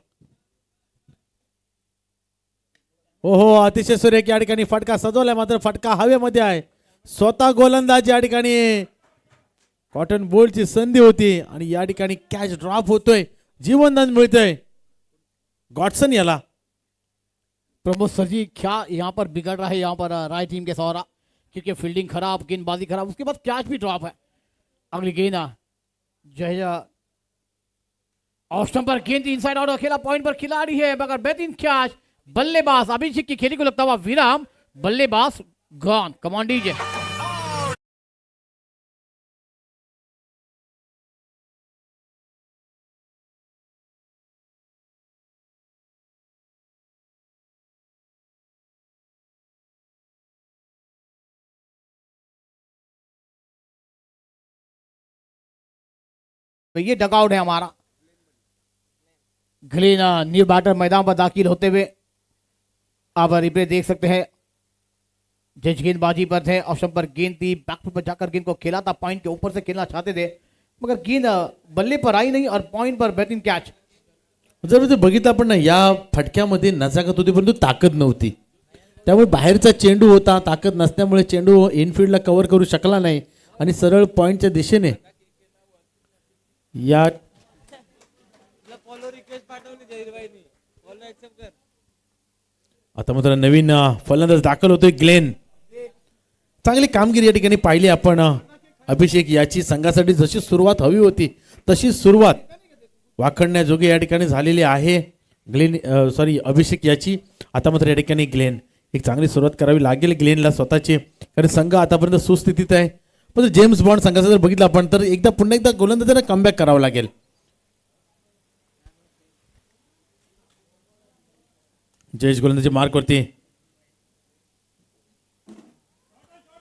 ओहो, अतिशय सुरेख या ठिकाणी फटका सजवलाय, मात्र फटका हवेमध्ये आहे. स्वतः गोलंदाज या ठिकाणी कॉटन बोल्टची संधी होती आणि या ठिकाणी कॅच ड्रॉप होतोय, जीवनदान मिळतोय गॉडसन याला. प्रमोद सर जी, क्या यहाँ पर बिगड़ रहा है यहाँ पर राय टीम के सौरा, क्योंकि फील्डिंग खराब, गेंदबाजी खराब, उसके बाद कैच भी ड्रॉप है. अगली गेंद जो है ऑफ स्टंप पर गेंद इनसाइड आउट, अकेला पॉइंट पर खिलाड़ी है मगर बेहतरीन कैच. बल्लेबाज अभिषेक की खेली को लगता हुआ विराम. बल्लेबाज गॉन. Command DJ. तो ये डगआउट है हमारा. ग्लेन न्यू बैटर मैदान पर दाखिल होते हुए आप रिप्ले देख सकते हैं. जज गेंदबाजी पर थे, ऑप्शन पर गेंद थी, बैकफुट पर जाकर गेंद को खेला था. पॉइंट के ऊपर से खेलना चाहते थे मगर गेंद बल्ले पर आई नहीं और पॉइंट पर बेहतरीन कैच. जर बघितलं आपण ना, या फटक्यामध्ये नजाकत होती परंतु ताकद नव्हती. त्यामुळे बाहेरचा चेंडू होता, ताकद नसल्यामुळे चेंडू इनफिल्डला कव्हर करू शकला नाही आणि सरळ पॉइंटच्या दिशेने या आता मात्र नवीन फलंदाज दाखल होतोय ग्लेन. चांगली कामगिरी या ठिकाणी पाहिली आपण. अभिषेक याची संघासाठी जशी सुरुवात हवी होती तशी सुरुवात वाखडण्याजोगी या ठिकाणी झालेली आहे. अभिषेक याची. आता मात्र या ठिकाणी ग्लेन एक चांगली सुरुवात करावी लागेल ग्लेनला स्वतःची, कारण संघ आतापर्यंत सुस्थितीत आहे. पण जेम्स बॉन्ड संघाचा जर बघितलं आपण तर पुन्हा एकदा गोलंदाजांना कमबॅक करावं लागेल. जयेश गोलंदाजी मार्कवरती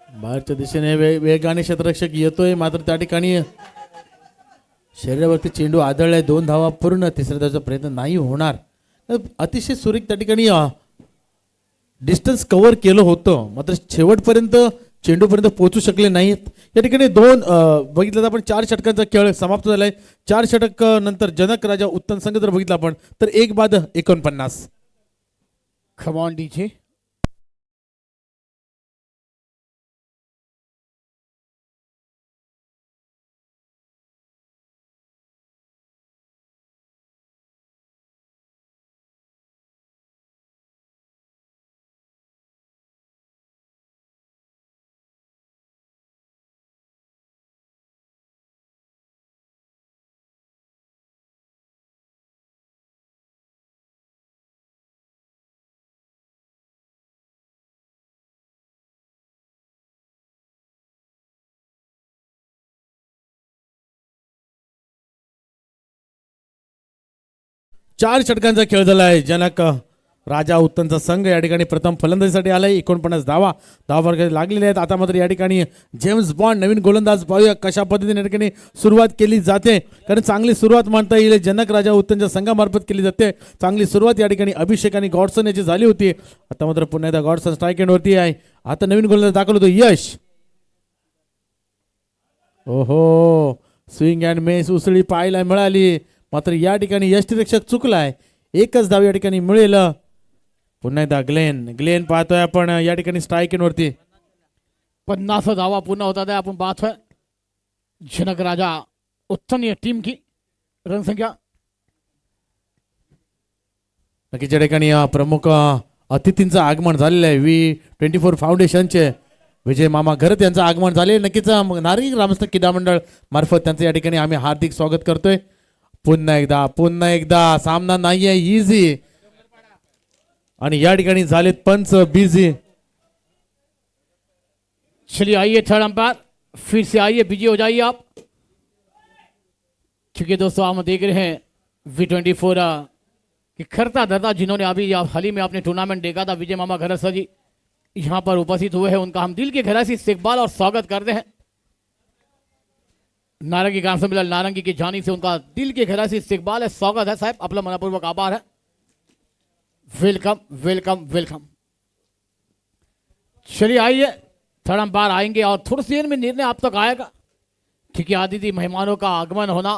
बाहेरच्या दिशेने वेगाने क्षेत्ररक्षक येतोय, मात्र त्या ठिकाणी शरीरावरती चेंडू आदळलाय. 2 धावा पूर्ण. तिसऱ्या धावाचा प्रयत्न नाही होणार. अतिशय सुरेख त्या ठिकाणी डिस्टन्स कव्हर केलं होतं, मात्र शेवटपर्यंत चेंडूपर्यंत पोहोचू शकले नाहीत. या ठिकाणी बघितलं तर आपण 4 षटकांचा खेळ समाप्त झालाय. 4 षटक नंतर जनक राजा उत्तम संघ जर बघितला आपण तर 1/49. Come on, DJ. 4 षटकांचा खेळ झाला आहे. जनक राजा उत्तनचा संघ या ठिकाणी प्रथम फलंदाजीसाठी आलाय. 49 धावा वर्गात लागलेले आहेत. आता मात्र या ठिकाणी जेम्स बॉन्ड नवीन गोलंदाज पाहूया कशा पद्धतीने या ठिकाणी सुरुवात केली जाते. कारण चांगली सुरुवात म्हणता येईल जनक राजा उत्तनच्या संघामार्फत केली जाते. चांगली सुरुवात या ठिकाणी अभिषेक आणि गॉडसन याची झाली होती. आता मात्र पुन्हा एकदा गॉडसन स्ट्राईक एंड वरती आहे. आता नवीन गोलंदाज दाखल होतो यश. ओहो, स्विंग अँड मेस उसळी पाहायला मिळाली. मात्र या ठिकाणी यष्टिरक्षक चुकलाय. एकच धाव या ठिकाणी मिळेल. पुन्हा एकदा ग्लेन पाहतोय आपण या ठिकाणी स्ट्राईक एंड वरती. 50 धावा पूर्ण होता है. अपन बात है जनक राजा उत्तन या टीम की रन संख्या. नक्कीच या ठिकाणी प्रमुख अतिथींचं आगमन झालेलं आहे. V24 फाउंडेशनचे विजय मामा घरत यांचं आगमन झाले. नक्कीच नारंगी ग्रामस्थ क्रीडा मंडळ मार्फत त्यांचं या ठिकाणी आम्ही हार्दिक स्वागत करतोय. पुन्हा एकदा सामना नाहीये इझी आणि या ठिकाणी झालेत पंच बिझी. चलिए आइए थर्ड अंपायर फिर से आइए बिजी हो जाइए आप. क्योंकि दोस्तों हम देख रहे हैं V24 कि खरता धरता जिन्होंने अभी हाल ही में आपने टूर्नामेंट देखा था विजय मामा घरत जी यहाँ पर उपस्थित हुए हैं. उनका हम दिल के गहराई से इस्तकबाल और स्वागत करते हैं. नारंगी ग्राम सम्मेलन नारंगी की जानी से उनका दिल के गहराई से इस्तकबाल है, स्वागत है साहब. आपला मनपूर्वक आभार है. Welcome welcome welcome. चलिए आइए थर्ड अंपायर आएंगे और थोड़ी सी देर में निर्णय आप तक आएगा. क्योंकि अतिथि मेहमानों का आगमन होना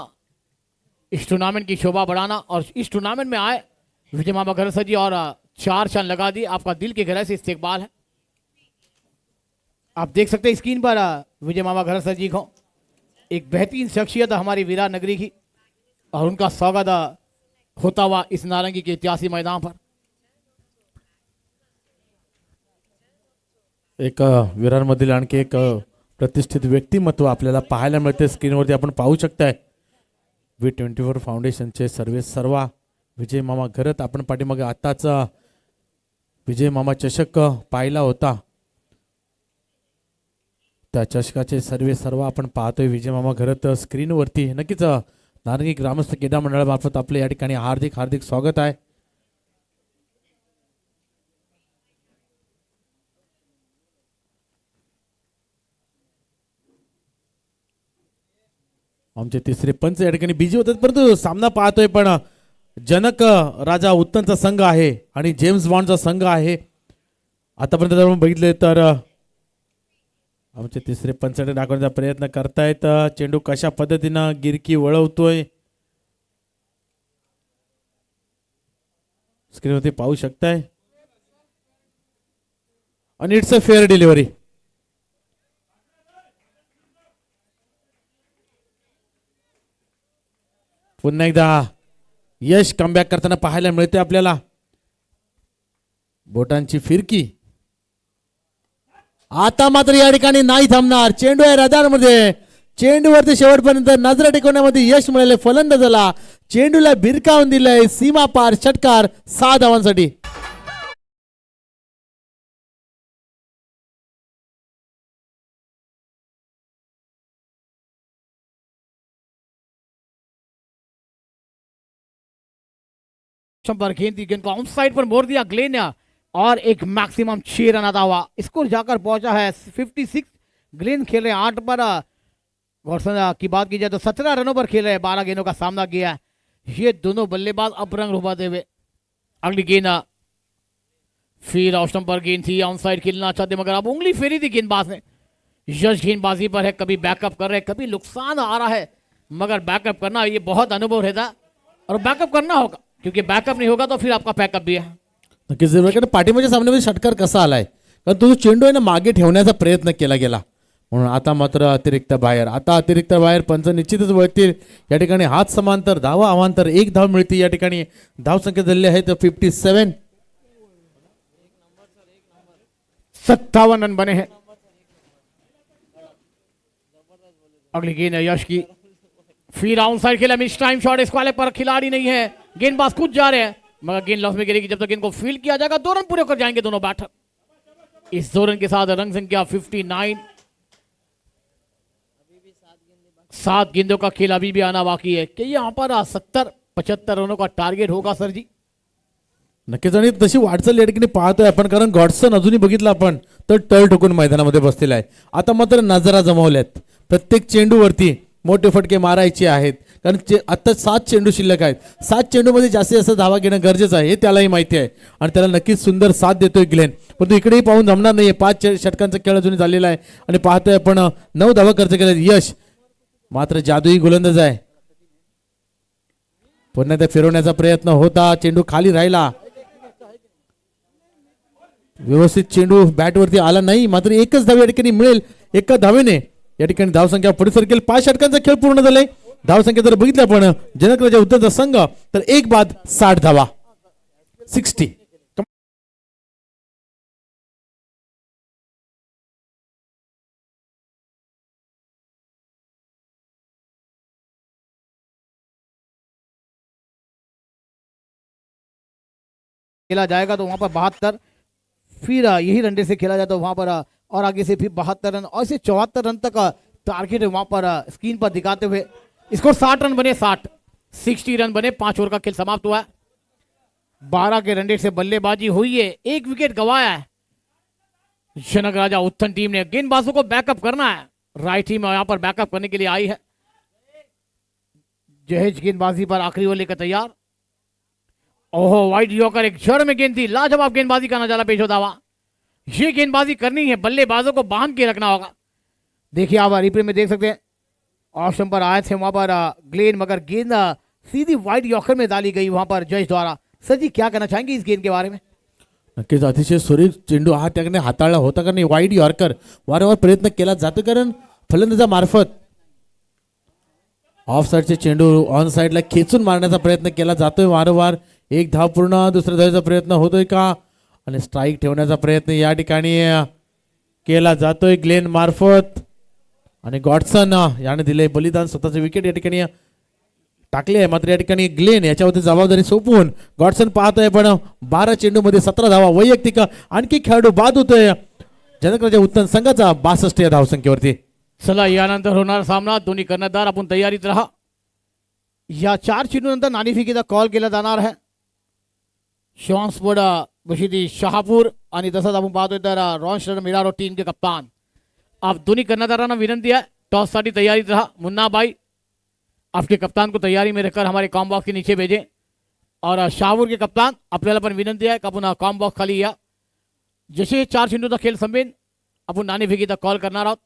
इस टूर्नामेंट की शोभा बढ़ाना और इस टूर्नामेंट में आए विजय मामा घरत जी और 4 रन लगा दिए. आपका दिल के गहराई से इस्तकबाल है. आप देख सकते हैं स्क्रीन पर विजय मामा घरत जी को एक बेहतरीन शख्सियत हमारी वीरा नगरी की और उनका स्वागत होता हुआ इस नारंगी के ऐतिहासिक मैदान पर. एक विरारमधील आणखी एक प्रतिष्ठित व्यक्तिमत्व आपल्याला पाहायला मिळते. स्क्रीनवरती आपण पाहू शकताय V24 फाउंडेशनचे सर्वा विजय मामा घरत. आपण पाठीमागे आताच विजय मामा चषक पाहिला होता. त्या चषकाचे सर्व आपण पाहतोय विजय मामा घरत स्क्रीनवरती. नक्कीच नारंगी ग्रामस्थ क्रीडा मंडळामार्फत आपले या ठिकाणी हार्दिक हार्दिक स्वागत आहे. आमचे तिसरे पंच या ठिकाणी बिजी होतात परंतु सामना पाहतोय पण जनक राजा उत्तनचा संघ आहे आणि जेम्स बॉन्डचा संघ आहे. आतापर्यंत जर आपण बघितले तर आमचे तिसरे पंच दाखवण्याचा प्रयत्न करतायत. चेंडू कशा पद्धतीनं गिरकी वळवतोय स्क्रीनवरती पाहू शकताय आणि इट्स अ फेअर डिलिव्हरी. पुन्हा एकदा यश कमबॅक करताना पाहायला मिळते आपल्याला. बोटांची फिरकी आता मात्र या ठिकाणी नाही थांबणार. चेंडू आहे रडारमध्ये. चेंडूवरती शेवटपर्यंत नजर टिकवण्यामध्ये यश मिळाले फलंदाजाला. चेंडूला भिरकावून दिलंय सीमा पार षटकार 6 धावांसाठी. पर गेंद थी, गेंद को आउट साइड पर मोड़ दिया ग्लेन ने और एक मैक्सिमम 6 रन आता हुआ स्कोर जाकर पहुंचा है 56. ग्लेन खेल रहे हैं 8 पर. गॉडसन की बात की जाए तो 17 रनों पर खेल रहे हैं. 12 गेंदों का सामना किया है. ये दोनों बल्लेबाज अपरंग उभारते हुए. अगली गेंद फिर ऑफ स्टंप पर गेंद थी. ऑन साइड खेलना चाहते मगर अब उंगली फेरी थी गेंदबाज ने. यश गेंदबाजी पर है. कभी बैकअप कर रहे हैं, कभी नुकसान आ रहा है मगर बैकअप करना ये बहुत अनुभव रहता और बैकअप करना होगा क्योंकि बैकअप नहीं होगा तो फिर आपका पैकअप भी है. नक्कीच पाठीमागच्या सामन्यामध्ये षटकार कसा आलाय कारण तो चेंडू आहे ना मागे ठेवण्याचा प्रयत्न केला गेला म्हणून आता मात्र अतिरिक्त बाहेर पंच निश्चितच वळतील. या ठिकाणी हात समांतर धावा अवांतर 1 धाव मिळते. या ठिकाणी धाव संख्या झालेली आहे 57. 57 रन बने हैं. अगली गेंद है यश की. फिर आउट साइड खेला मिस टाइम शॉट. इस वाले पर खिलाड़ी नहीं है. गेंदबाज कूद जा रहे हैं मगर गेंद लॉस में गिरेगी. जब तक गेंद को फील्ड किया जाएगा 2 रन पूरे कर जाएंगे दोनों बैटर. इस 2 रन के साथ रन संख्या 59. 7 गेंदों का खेल अभी भी आना बाकी है कि यहाँ पर 70 75 रनों का टारगेट होगा सर जी. नक्कीच. आणि तशी वाटचाल या ठिकाणी पाहतोय आपण, कारण गॉडसन अजूनही बघितलं आपण तर टळ ठोकून मैदानामध्ये बसलेला आहे. आता मात्र नजरा जमवल्यात, प्रत्येक चेंडूवरती मोठे फटके मारायचे आहेत, कारण आता 7 चेंडू शिल्लक आहेत. 7 चेंडूमध्ये जास्तीत जास्त धावा घेणं गरजेचं आहे, हे त्यालाही माहिती आहे आणि त्याला नक्कीच सुंदर साथ देतोय ग्लेन. परंतु इकडेही पाहून जमणार नाहीये. 5 षटकांचा खेळ अजूनही झालेला आहे आणि पाहतोय आपण 9 धावा खर्च केल्यात. यश मात्र जादुई गोलंदाज आहे. पुन्हा त्या फिरवण्याचा प्रयत्न होता, चेंडू खाली राहिला, व्यवस्थित चेंडू बॅटवरती आला नाही. मात्र एकच धाव या ठिकाणी मिळेल. एका धावेने या ठिकाणी धावसंख्या पुढे सरकेल. 5 षटकांचा खेळ पूर्ण झालाय. धावसंख्या जर बघितलं आपण जनक राजा उत्तरचा संघ तर 1 बाद 60 धावा 60. खेला जाएगा तो वहां पर 72, फिर यही रनडे से खेला जाए तो वहां पर और आगे से फिर 72 रन और इसे 74 रन तक टारगेट है वहां पर स्क्रीन पर दिखाते हुए. इसको 60 रन बने, 60 रन बने. 5 ओवर का खेल समाप्त हुआ है. 12 के रनडे से बल्लेबाजी हुई है. 1 विकेट गंवाया है जनक राजा उत्थन टीम ने. गेंदबाजों को बैकअप करना है. राइट टीम यहां पर बैकअप करने के लिए आई है. जहेज गेंदबाजी पर आखिरी ओवर लेकर तैयार. ओहो, वाइड यॉर्कर, एक जड़ में गेंद थी. लाजवाब गेंदबाजी का नजारा पेश होता हुआ. ये गेंदबाजी करनी है, बल्लेबाजों को बांध के रखना होगा. देखिए आप रिप्ले में देख सकते हैं, ऑफ स्टंप पर आए थे वहां पर ग्लेन, मगर गेंद सीधी वाइड यॉर्कर में डाली गई वहां पर जज द्वारा. सर जी क्या कहना चाहेंगे इस गेंद के बारे में? नक्कीच अतिशय सुरेख चेंडू हा त्याकडे हाताळला होता, कारण वाईड यॉर्कर वारंवार प्रयत्न केला जातो, कारण फलंदाजामार्फत ऑफ साईडचे चेंडू ऑन साईडला खेचून मारण्याचा प्रयत्न केला जातोय वारंवार. 1 धाव पूर्ण, दुसऱ्या धावेचा प्रयत्न होतोय का, आणि स्ट्राईक ठेवण्याचा प्रयत्न या ठिकाणी केला जातोय ग्लेन मार्फत. आणि गॉडसन याने दिले बलिदान, स्वतःचे विकेट या ठिकाणी टाकले आहे. मात्र या ठिकाणी ग्लेन याच्यावरती जबाबदारी सोपवून गॉडसन पाहतोय, पण 12 चेंडूमध्ये 17 धावा वैयक्तिक. आणखी खेळाडू बाद होतोय जनक राजा उत्तम संघाचा 62 या धावसंख्येवरती. चला यानंतर होणार सामना. दोन्ही कर्णधार आपण तयारीत राहा. या 4 चेंडूनंतर नाणेफेकीचा कॉल केला जाणार आहे. शॉन्सफोर्ड बशिदी शहापूर आणि तसंच आपण पाहतोय तर रॉन्स्टर मिरारो टीम के कप्तान. आप दोन्ही कर्णधारांना विनंती आहे, टॉस साठी तैयारीत रहा. मुन्ना भाई आपके कप्तान को तैयारी में रखकर हमारे कॉम बॉक्स के नीचे भेजें. और शाहपूर के कप्तान आपल्याला पण विनंती आहे का पुन्हा कॉम बॉक्स खाली या. जसे 4 चेंडूचा खेळ संपेल आपण नाणेफेकीचा कॉल करणार आहोत.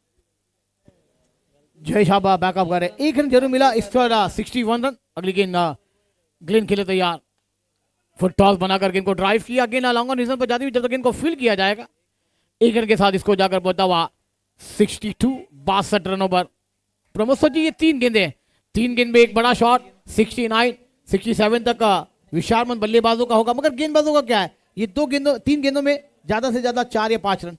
जय शाबा बैकअप कर रहे. 1 रन जरूर मिला इस पर 61 रन. अगली गेंद ग्लेन खेले तैयार. फुट टॉस बनाकर गेंद को ड्राइव किया. गेंद लॉन्ग ऑन रीजन पर जाती हुई जब तक गेंद को फील किया जाएगा. 1 रन के साथ इसको जाकर पहुंचा हुआ 62 62 रनों पर. प्रमोद सर जी ये 3 गेंदें, 3 गेंद में एक बड़ा शॉट. 69 67 तक विशारमन बल्लेबाजों का होगा, मगर गेंदबाजों का क्या है, ये 3 गेंदों में ज्यादा से ज्यादा 4 या 5 रन.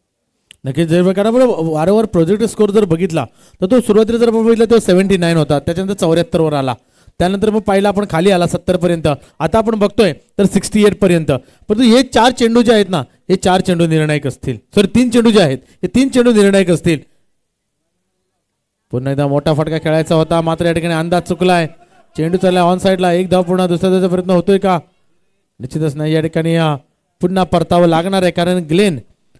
नक्कीच जर बघा वारंवार प्रोजेक्ट स्कोर जर बघितला तर तो सुरुवातीला जर बघितला तो 79 होता, त्याच्यानंतर 74 वर आला, त्यानंतर मग पहिला आपण खाली आला 70 पर्यंत, आता आपण बघतोय तर 68 पर्यंत. परंतु हे 4 चेंडू जे आहेत ना, हे 4 चेंडू निर्णायक असतील. सर 3 चेंडू जे आहेत हे 3 चेंडू निर्णायक असतील. पुन्हा एकदा मोठा फटका खेळायचा होता, मात्र या ठिकाणी अंदाज चुकलाय. चेंडू चालला ऑन साईडला. 1 धाव पुन्हा दुसऱ्या धावाचा प्रयत्न होतोय का, निश्चितच नाही. या ठिकाणी पुन्हा परतावं लागणार आहे, कारण ग्लेन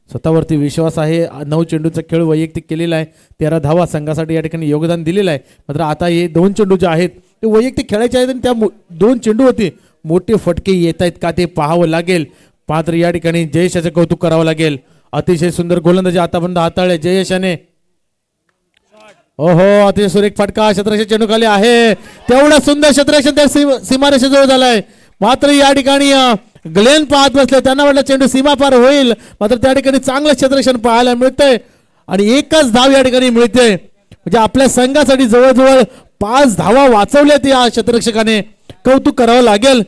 स्वतःवरती विश्वास आहे. 9 चेंडूचा खेळ वैयक्तिक केलेला आहे. 13 धावा संघासाठी या ठिकाणी योगदान दिलेलं आहे. मात्र आता हे 2 चेंडू जे आहेत ते वैयक्तिक खेळायचे आहेत आणि त्या 2 चेंडूवरती मोठे फटके येत आहेत का ते पाहावं लागेल. मात्र या ठिकाणी जयेशाचं कौतुक करावं लागेल. अतिशय सुंदर गोलंदाजी आतापर्यंत हाताळले जयेशाने. ओहो, अतिशय सुरेख फटका क्षेत्ररक्षण चेंडू खाली आहे. तेवढा सुंदर क्षेत्ररक्षण त्या सीमारेषेजवळ झालाय. मात्र या ठिकाणी ग्लेन पाहत बसले, त्यांना वाटलं चेंडू सीमा पार होईल, मात्र त्या ठिकाणी चांगलं क्षेत्ररक्षण पाहायला मिळतंय आणि एकच धाव या ठिकाणी मिळते. म्हणजे आपल्या संघासाठी जवळजवळ 5 धावा वाचवल्यात या क्षेत्ररक्षकाने, कौतुक करावं लागेल.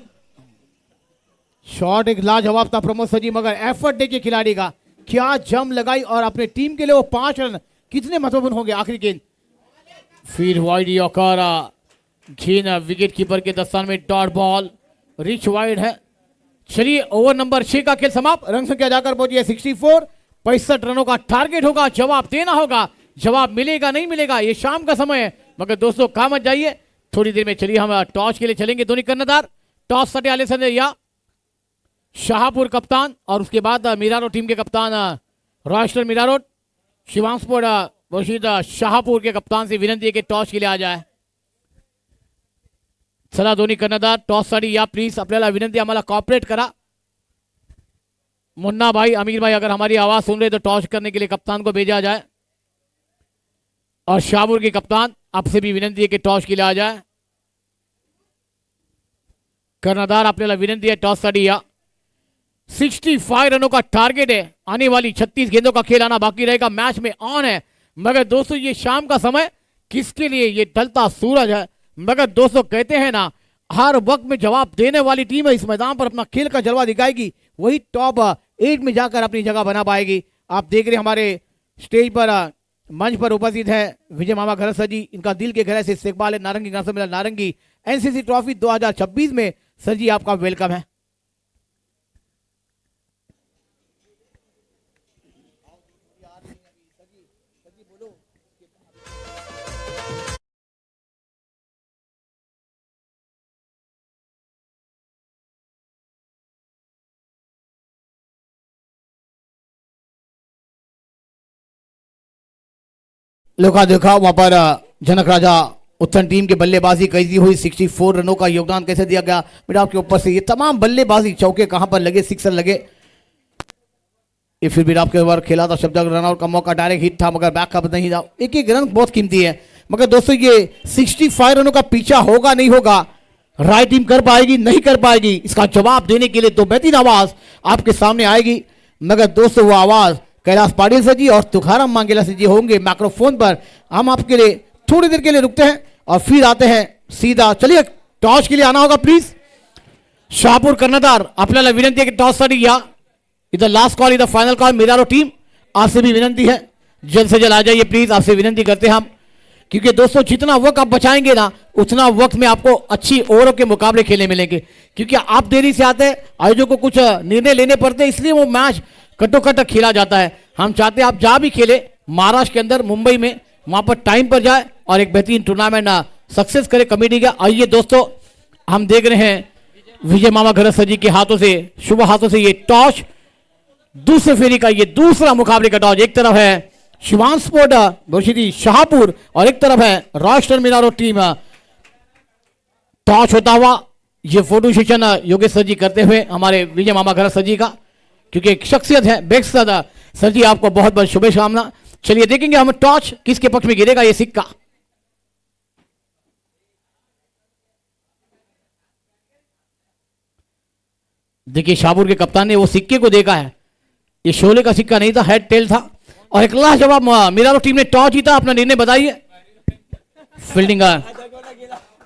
शॉट एक लाजवाब था प्रमोद सर जी, मगर एफर्ट देखिए खिलाड़ी का, क्या जम लगाई और अपने टीम के लिए वो 5 रन कितने महत्वपूर्ण होंगे. आखिरी गेंद फिर वाइड यॉर्कर, गेंद विकेट कीपर के दस्तान में डॉट बॉल, रिच वाइड है. चलिए ओवर नंबर 6 का खेल समाप्त. रन संख्या जाकर पहुंची है 64. 65 रनों का टारगेट होगा, जवाब देना होगा. जवाब मिलेगा नहीं मिलेगा ये शाम का समय है, मगर दोस्तों कहा मत जाइए, थोड़ी देर में चलिए हम टॉस के लिए चलेंगे। दोनों कर्णधार टॉस साठी आले सध्या शहापूर कप्तान और उसके बाद मिरारो टीम के कप्तान रॉयस्टर मिरारो। शिवांशपुर वशीद शहापूर के कप्तान से विनंती है कि टॉस के लिए आ जाए। चला दोन्ही कर्णधार टॉस साठी या प्लीज, आपल्याला विनंती आम्हाला कॉपरेट करा। मुन्ना भाई, अमीर भाई, अगर हमारी आवाज सुन रहे तो टॉस करने के लिए कप्तान को भेजा जाए। और शाहपुर के कप्तान आपसे भी विनंती है कि टॉस के लिए आ जाए। कर्णधार आपल्याला विनंती है टॉस साठी या। 65 रनों का टारगेट है। आने वाली 36 गेंदों का खेल आना बाकी रहेगा। मैच में ऑन है, मगर दोस्तों ये शाम का समय किसके लिए? ये ढलता सूरज है। मगर दोस्तों कहते हैं ना, हर वक्त में जवाब देने वाली टीम है इस मैदान पर अपना खेल का जलवा दिखाएगी, वही टॉप 8 में जाकर अपनी जगह बना पाएगी। आप देख रहे हैं हमारे स्टेज पर मंच पर उपस्थित है विजय मामा घरसा जी। इनका दिल के गहराई से इस्तकबाल है नारंगी ग्राम मिला नारंगी एनसीसी ट्रॉफी 2026 में। सर जी आपका वेलकम है। लोका देखा वहां पर जनक राजा उत्तन टीम के बल्लेबाजी कैसी हुई। 64 रनों का योगदान कैसे दिया गया बेटा आपके ऊपर से। ये तमाम बल्लेबाजी चौके कहां पर लगे, सिक्सर लगे। ये फिर भी आपके ओवर खेला था, शब्द रनआउट का मौका, डायरेक्ट हिट था मगर बैकअप नहीं था। एक एक रन बहुत कीमती है। मगर दोस्तों ये 65 रनों का पीछा होगा नहीं होगा, राय टीम कर पाएगी नहीं कर पाएगी, इसका जवाब देने के लिए दो बेहतरीन आवाज आपके सामने आएगी। मगर दोस्तों वो आवाज कैलाश पाटिल सर जी और तुकाराम मांगेला सर जी होंगे माइक्रोफोन पर। हम आपके लिए थोड़ी देर के लिए रुकते हैं और फिर आते हैं सीधा। चलिए टॉस के लिए आना होगा प्लीज। शहापूर कर्णधार आपल्याला विनंती है कि टॉस साठी या। इधर लास्ट कॉल, इधर फाइनल कॉल। मिरारो टीम आपसे भी विनंती है जल्द से जल्द आ जाइए प्लीज, आपसे विनंती करते हैं हम। क्योंकि दोस्तों जितना वक्त आप बचाएंगे ना, उतना वक्त में आपको अच्छी ओवरों के मुकाबले खेलने मिलेंगे। क्योंकि आप देरी से आते हैं, आयोजकों को कुछ निर्णय लेने पड़ते हैं, इसलिए वो मैच कटोकट खेला जाता है। हम चाहते हैं आप जहां भी खेले, महाराष्ट्र के अंदर, मुंबई में, वहां पर टाइम पर जाए और एक बेहतरीन टूर्नामेंट सक्सेस करे कमेटी का। आइए दोस्तों, हम देख रहे हैं विजय मामा घरसा जी के हाथों से, शुभ हाथों से ये टॉस, दूसरे फेरी का ये दूसरा मुकाबले का टॉस। एक तरफ है शिवांशपुर बोशीदी शहापूर और एक तरफ है रॉयस्टर मिरारो टीम। टॉस होता हुआ ये फोटो सेशन योगेश सर जी करते हुए हमारे विजय मामा घरसा जी का, क्योंकि एक शख्सियत है बेगसद। सर जी आपको बहुत बहुत शुभकामना। चलिए देखेंगे हम टॉस किसके पक्ष में गिरेगा ये सिक्का। देखिए शाहपुर के कप्तान ने वो सिक्के को देखा है, ये शोले का सिक्का नहीं था, हेड टेल था। और एक लास्ट जवाब, मिरारो टीम ने टॉस जीता। अपना निर्णय बताइए। फील्डिंग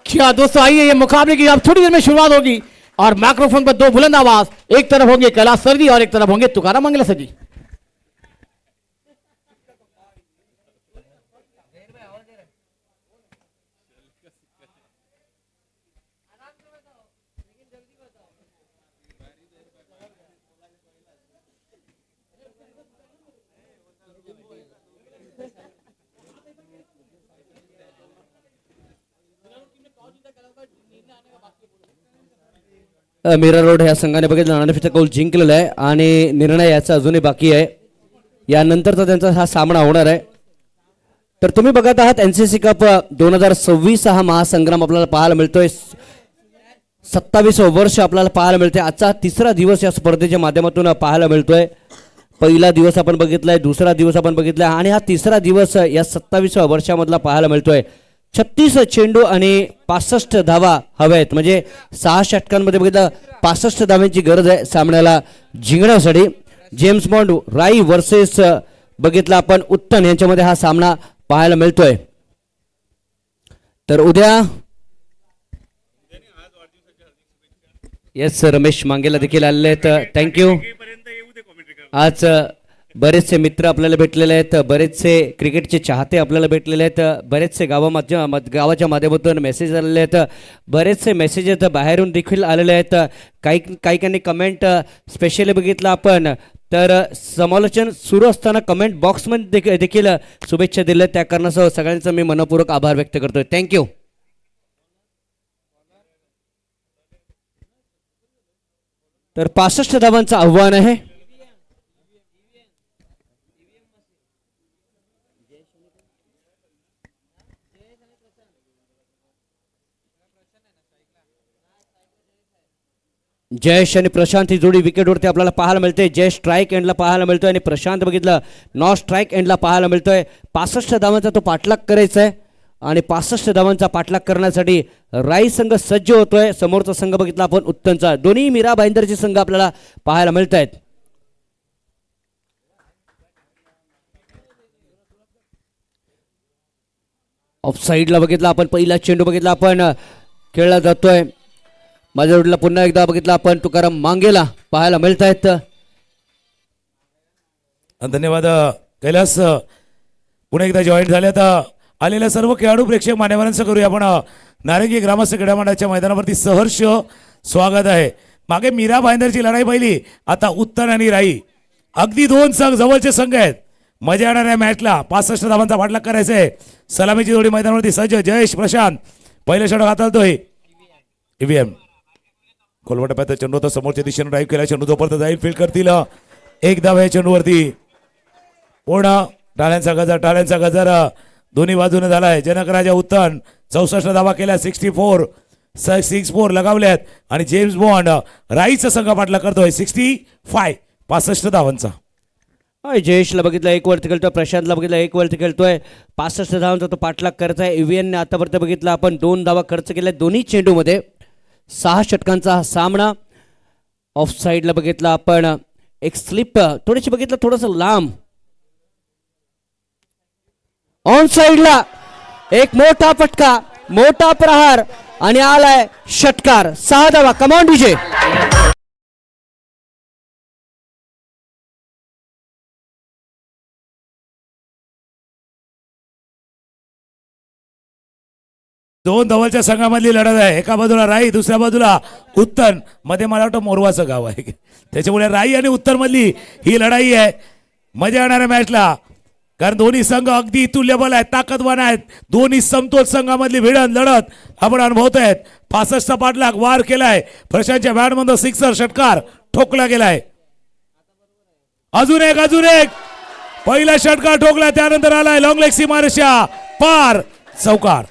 क्या दोस्तों, आइए ये मुकाबले की अब थोड़ी देर में शुरुआत होगी और माइक्रोफोन पर दो बुलंद आवाज, एक तरफ होंगे कैलाश सर जी और एक तरफ होंगे तुकाराम मांगेला सर जी। मीरा रोड ह्या संघाने बघितलं नाणेफेकचा कौल जिंकलेला आहे आणि निर्णय याचा अजूनही बाकी आहे। यानंतरचा त्यांचा हा सामना होणार आहे। तर तुम्ही बघत आहात एनसीसी कप 2026 हा महासंग्राम आपल्याला पाहायला मिळतोय। 27वं वर्ष आपल्याला पाहायला मिळते। आजचा तिसरा दिवस या स्पर्धेच्या माध्यमातून पाहायला मिळतोय। पहिला दिवस आपण बघितलाय, दुसरा दिवस आपण बघितलाय आणि हा तिसरा दिवस या 27व्या वर्षामधला पाहायला मिळतोय। 36 चेंडू आणि 65 धावा हव्या आहेत, म्हणजे 6 षटकांमध्ये बघितलं 65 धावांची गरज आहे सामन्याला जिंकण्यासाठी। जेम्स बॉन्ड राई वर्सेस बघितला आपण उत्तन यांच्यामध्ये हा सामना पाहायला मिळतोय। तर उद्या येस रमेश मांगेला देखील आलेले आहेत, थँक्यू। आज बरेचसे मित्र आपल्याला भेटलेले आहेत, बरेचसे क्रिकेटचे चाहते आपल्याला भेटलेले आहेत, बरेचसे गावाच्या माध्यमातून मेसेज आलेले आहेत, बरेचसे मेसेजेस बाहेरून देखील आलेले आहेत। काही कमेंट स्पेशली बघितलं आपण तर समालोचन सुरू असताना कमेंट बॉक्समध्ये देखील शुभेच्छा दिल्या, त्या कारणासह सगळ्यांचा मी मनपूर्वक आभार व्यक्त करतोय, थँक्यू। तर 65 धावांचं आव्हान आहे. जयेश आणि प्रशांत ही जोडी विकेटवरती आपल्याला पाहायला मिळते. जयेश स्ट्राईक एंडला पाहायला मिळतोय आणि प्रशांत बघितलं नॉन स्ट्राईक एंडला पाहायला मिळतोय. 65 धावांचा तो पाठलाग करायचा आहे आणि 65 धावांचा पाठलाग करण्यासाठी राई संघ सज्ज होतोय. समोरचा संघ बघितला आपण उत्तनचा. दोन्ही मीरा भाईंदरचे संघ आपल्याला पाहायला मिळत आहेत. ऑफ साईडला बघितला आपण पहिला चेंडू बघितला आपण खेळला जातोय. माझ्या जोडीला पुन्हा एकदा बघितला आपण तुकाराम मांगेला पाहायला मिळत आहेत. धन्यवाद कैलास. पुन्हा एकदा जॉईन झाल्यात आलेल्या सर्व खेळाडू प्रेक्षक मान्यवरांचं करूया आपण नारंगी ग्रामस्थ क्रीडा मंडळाच्या मैदानावरती सहर्ष स्वागत आहे. मागे मीरा भाईंदरची लढाई पाहिली, आता उत्तन आणि राई अगदी दोन संघ जवळचे संघ आहेत. मजा येणाऱ्या मॅचला 65 धावांचा पाठलाग करायचा आहे. सलामीची जोडी मैदानावरती सज्ज. जयेश प्रशांत पहिल्या षटक हाताळतोय. ईव्हीएम खोलवट टप्प्यात चेंडू होता समोरच्या दिशेने ड्राईव्ह केला. चेंडू जोपर्यंत जाईल फील्ड करतील. एक धाव आहे चेंडूवरती. पूर्ण टाळ्यांचा गजर दोन्ही बाजूने झालाय. जनक राजा उत्तन 64 धावा केल्या. 64 लगावल्यात आणि जेम्स बॉन्ड राईचा संघ पाठला करतोय 65 धावांचा. जयेशला बघितलं एक वरती खेळतोय. प्रशांतला बघितलं एक वरती खेळतोय. 65 धावांचा तो पाठलाग करताय. ईव्हीएनने आतापर्यंत बघितलं आपण 2 धावा खर्च केल्या दोन्ही चेंडूमध्ये. 6 षटकांचा हा सामना. ऑफ साईडला बघितला आपण एक स्लिप थोडीशी बघितलं थोडंसं लांब. ऑन साईडला एक मोठा फटका, मोठा प्रहार आणि आलाय षटकार. 6 धावा. कमांड विजय. दोन जवळच्या संघामधली लढत आहे. एका बाजूला राई, दुसऱ्या बाजूला उत्तन. मध्ये मला वाटतं मोरवाचं गाव आहे, त्याच्यामुळे राई आणि उत्तर मधली ही लढाई आहे. मजा येणाऱ्या मॅचला, कारण दोन्ही संघ अगदी तुल्यबल आहेत, ताकदवान आहेत. दोन्ही समतोल संघामधली भिडण लढत आपण अनुभवत आहेत. 65चा पाठलाग वार केलाय. प्रशांतच्या बॅटमधून सिक्सर षटकार ठोकला गेलाय. अजून एक पहिला षटकार ठोकला. त्यानंतर आलाय लॉंग लेग सीमारेषा पार चौकार.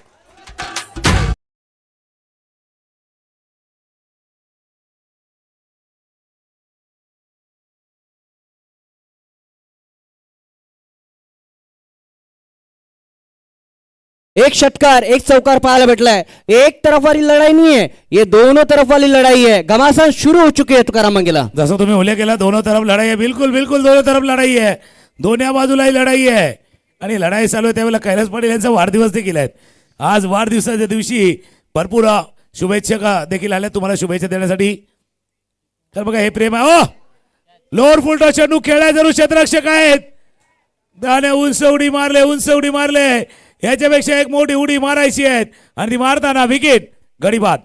एक षटकार एक चौकार पाहायला भेटलाय. एक तरफ वाली लड़ाई नहीं है, ये दोनों तरफ वाली लड़ाई है. घमासान शुरू हो चुकी है तुकाराम मंगेला. जसं तुम्ही उल्लेख केला दोनों तरफ लढाई आहे. बिलकुल दोनों तरफ लढाई आहे. दोन्ही बाजूलाही लढाई आहे आणि लढाई चालू आहे त्यावेळेला कैलास पाटील यांचा वाढदिवस देखील आहे. आज वाढदिवसाच्या दिवशी भरपूर शुभेच्छा देखील आल्या तुम्हाला शुभेच्छा देण्यासाठी. तर बघा हे प्रेम आहे. लोअर फुल टॉस चेंडू खेळाय जरूर क्षेत्ररक्षक आहेत. दाने उंच उडी मारले. याच्यापेक्षा एक मोठी उडी मारायची आहे आणि ती मारताना विकेट गडी बाद.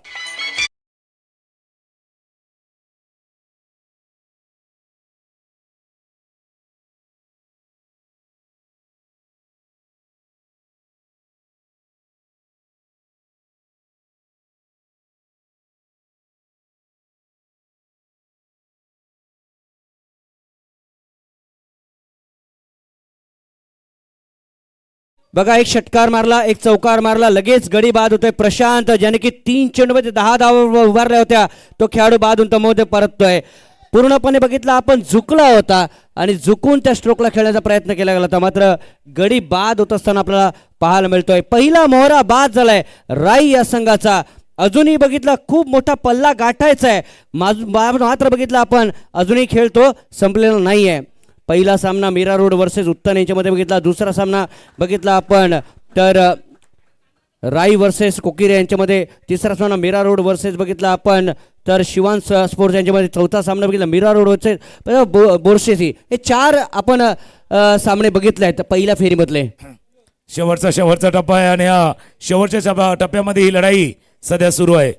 बघा एक षटकार मारला, एक चौकार मारला, लगेच गडी बाद होतोय. प्रशांत ज्याने की 3 चेंडूमध्ये 10 धावा उभारल्या होत्या, तो खेळाडू बाद होऊन तमोमध्ये परततोय. पूर्णपणे बघितला आपण झुकला होता आणि झुकून त्या स्ट्रोकला खेळण्याचा प्रयत्न केला गेला होता, मात्र गडी बाद होत असताना आपल्याला पाहायला मिळतोय. पहिला मोहरा बाद झालाय राई या संघाचा. अजूनही बघितला खूप मोठा पल्ला गाठायचा आहे, मात्र बघितला आपण अजूनही खेळ तो संपलेला नाहीये. पहिला सामना मीरा रोड वर्सेस उत्तन यांच्यामध्ये बघितला. दुसरा सामना बघितला आपण तर राई वर्सेस कोकिरे यांच्यामध्ये. तिसरा सामना मीरा रोड वर्सेस बघितला आपण तर शिवान स्पोर्ट्स यांच्यामध्ये. चौथा सामना बघितला मीरा रोड वर्सेस बोरशेसी. हे 4 आपण सामने बघितले आहेत पहिल्या फेरीमधले. शेवटचा टप्पा आहे आणि या शेवटच्या टप्प्यामध्ये ही लढाई सध्या सुरू आहे.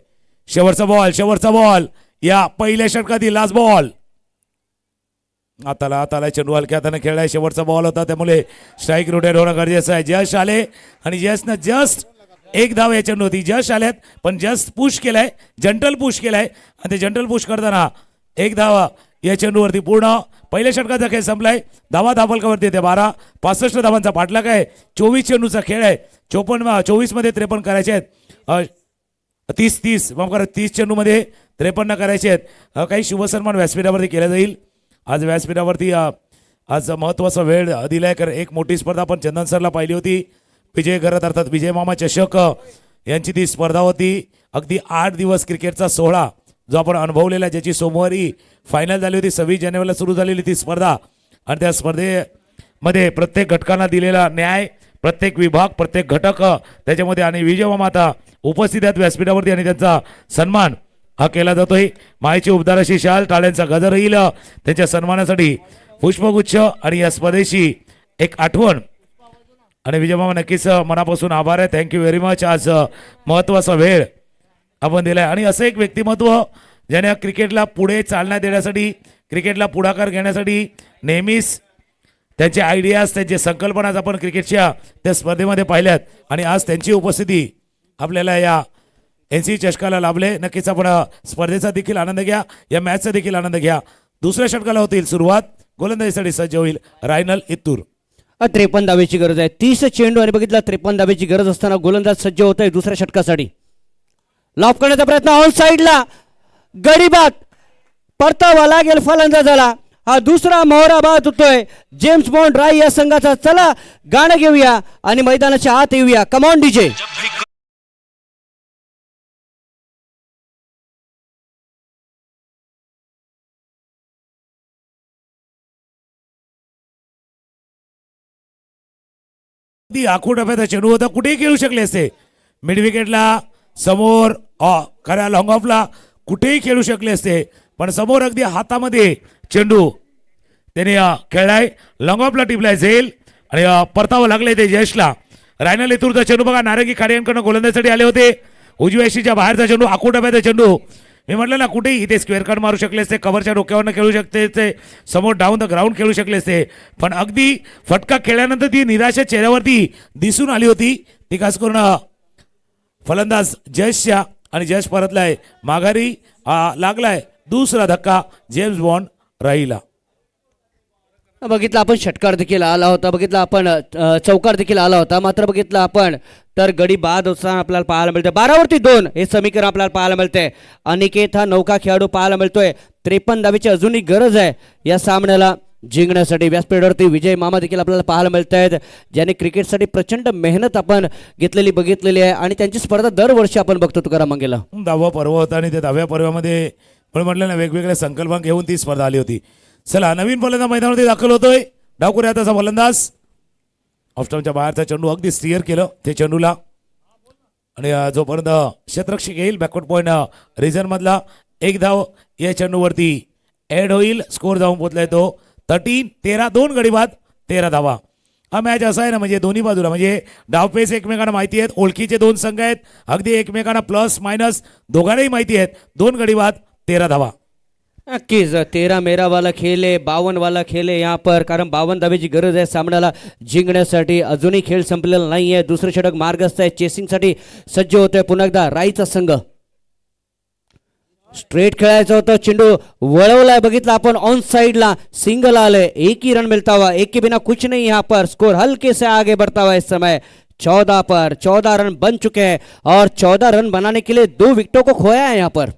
शेवटचा बॉल या पहिल्या षटकातील लास्ट बॉल. आताला चेंडू हलक्या हाताने खेळलाय. शेवटचा बॉल होता त्यामुळे स्ट्राईक रोटेट होणं गरजेचं आहे. जश आले आणि जसनं जस्ट एक धाव या चेंडू होती. जश आल्यात पण जस्ट पुश केलाय, जंटल पुश केलाय आणि ते जंटल पुश करताना एक धावा या चेंडूवरती. पूर्ण पहिल्या षटकाचा खेळ संपलाय. धावा धापलकावरती येते 12. 65 धावांचा पाठलाग आहे. 24 चेंडूचा खेळ आहे. 24 मध्ये 53 करायचे आहेत. 30 माफ करा 30 चेंडूमध्ये 53 करायचे आहेत. काही शुभसन्मान व्यासपीठावरती केला जाईल. आज व्यासपीठावरती आज महत्त्वाचा वेळ दिलाय, कारण एक मोठी स्पर्धा आपण चंदन सरला पाहिली होती. विजय घरात अर्थात विजय मामा चषक यांची ती स्पर्धा होती. अगदी 8 दिवस क्रिकेटचा सोहळा जो आपण अनुभवलेला, ज्याची सोमवारी फायनल झाली होती. 26 जानेवारीला सुरू झालेली ती स्पर्धा, आणि त्या स्पर्धेमध्ये प्रत्येक घटकांना दिलेला न्याय, प्रत्येक विभाग, प्रत्येक घटक त्याच्यामध्ये, आणि विजय मामा आता उपस्थित आहेत व्यासपीठावरती आणि त्यांचा सन्मान हा केला जातोय. मायेची उबदार अशी शाल, टाळ्यांचा गजर येईल त्यांच्या सन्मानासाठी. पुष्पगुच्छ आणि या स्पर्धेची एक आठवण. आणि विजय मामा नक्कीच मनापासून आभार आहे. Thank you very much. आज महत्त्वाचा वेळ आपण दिलाय, आणि असं एक व्यक्तिमत्व ज्याने क्रिकेटला पुढे चालना देण्यासाठी, क्रिकेटला पुढाकार घेण्यासाठी नेहमीच त्यांचे आयडियाज, त्यांचे संकल्पनाच आपण क्रिकेटच्या त्या स्पर्धेमध्ये पाहिल्यात, आणि आज त्यांची उपस्थिती आपल्याला या NC चषकाला लाभले. नक्कीच आपण स्पर्धेचा देखील आनंद घ्या, या मॅचचा देखील आनंद घ्या. दुसऱ्या षटकाला होतील सुरुवात. गोलंदाजीसाठी सज्ज होईल रायनल इत्तूर. 53 धावेची गरज आहे. 30 चेंडू आणि बघितला 53 धावेची गरज असताना गोलंदाज सज्ज होत आहे दुसऱ्या षटकासाठी. लॉफ करण्याचा प्रयत्न ऑन साइडला, गडीबाद परतावा लागेल फलंदाजाला. हा दुसरा मोहरा बाद होतोय जेम्स बॉन्ड राय या संघाचा. चला गाणं घेऊया आणि मैदानाच्या आत येऊया. Come on DJ. ती आखूड टप्प्याचा चेंडू होता, कुठेही खेळू शकले असते. मिड विकेटला समोर, खऱ्या लॉंग ऑफला कुठेही खेळू शकले असते, पण समोर अगदी हातामध्ये चेंडू त्याने खेळलाय. लॉंग ऑफला टिपलाय झेल, आणि परतावं लागले ते यशला. रायनल इतूरचा चेंडू बघा, नारंगी खाडियांकडून गोलंदाजीसाठी आले होते. उजव्या यशीच्या बाहेरचा चेंडू, आखूड टप्प्याचा चेंडू. मी म्हटलं ना, कुठेही इथे स्क्वेअर कार्ड मारू शकले असते, कव्हरच्या डोक्यावरनं खेळू शकते असते, समोर डाऊन द ग्राउंड खेळू शकले असते, पण अगदी फटका खेळल्यानंतर ती निराशा चेहऱ्यावरती दिसून आली होती. ती खास करून फलंदाज जयशच्या, आणि जयश परतलाय माघारी. लागलाय दुसरा धक्का जेम्स बॉन्ड राहिला. बघितलं आपण षटकार देखील आला होता, बघितलं आपण चौकार देखील आला होता, मात्र बघितलं आपण तर गडी बाद असताना आपल्याला पाहायला मिळते. 12वरती 2 हे समीकरण आपल्याला पाहायला मिळते. अनिकेत हा नौका खेळाडू पाहायला मिळतोय. 53 धावेची अजूनही गरज आहे या सामन्याला जिंकण्यासाठी. व्यासपीठावरती विजय मामा देखील आपल्याला पाहायला मिळत आहेत, ज्याने क्रिकेटसाठी प्रचंड मेहनत आपण बघितलेली आहे, आणि त्यांची स्पर्धा दरवर्षी आपण बघतो. तुकाराम मंगेला 10वा पर्व होता, आणि त्या 10व्या पर्वामध्ये पण म्हटलं ना, वेगवेगळ्या संकल्पना घेऊन ती स्पर्धा आली होती. चला, नवीन फलंदाज मैदानावरती दाखल होतोय. डावकुऱ्या त्याचा फलंदाज ऑफस्टॉपच्या बाहेरचा चेंडू अगदी स्टिअर केलं ते चेंडूला, आणि जोपर्यंत क्षेत्ररक्षक येईल बॅकवर्ड पॉईंट रिजन मधला, एक धाव या चेंडूवरती ऍड होईल. स्कोर जाऊन पोहोचलाय तो 13. 2 गडी बाद 13 धावा. हा मॅच असा आहे ना, म्हणजे दोन्ही बाजूला म्हणजे डावपेच एकमेकांना माहिती आहेत, ओळखीचे 2 संघ आहेत, अगदी एकमेकांना प्लस मायनस दोघांनाही माहिती आहेत. 2 गडी बाद 13 धावा. नक्कीच 13 मेरा वाला खेळ आहे, 52 वाला खेळ आहे यहाँ पर, कारण 52 धावेची गरज आहे सामन्याला जिंकण्यासाठी. अजूनही खेळ संपलेला नाही आहे. दुसरं षटक मार्गस्थ आहे, चेसिंगसाठी सज्ज होतोय पुन्हा एकदा राईचा संघ. स्ट्रेट खेळायचं होतं, चेंडू वळवलाय, बघितला आपण ऑन साइडला, सिंगल आले. एक ही रन मिलता हुआ, एक के बिना कुछ नहीं यहाँ पर. स्कोर हल्के से आगे बढ़ता हुआ इस समय 14 पर. 14 रन बन चुके हैं, और 14 रन बनाने के लिए 2 विकेटों को खोया है यहाँ पर.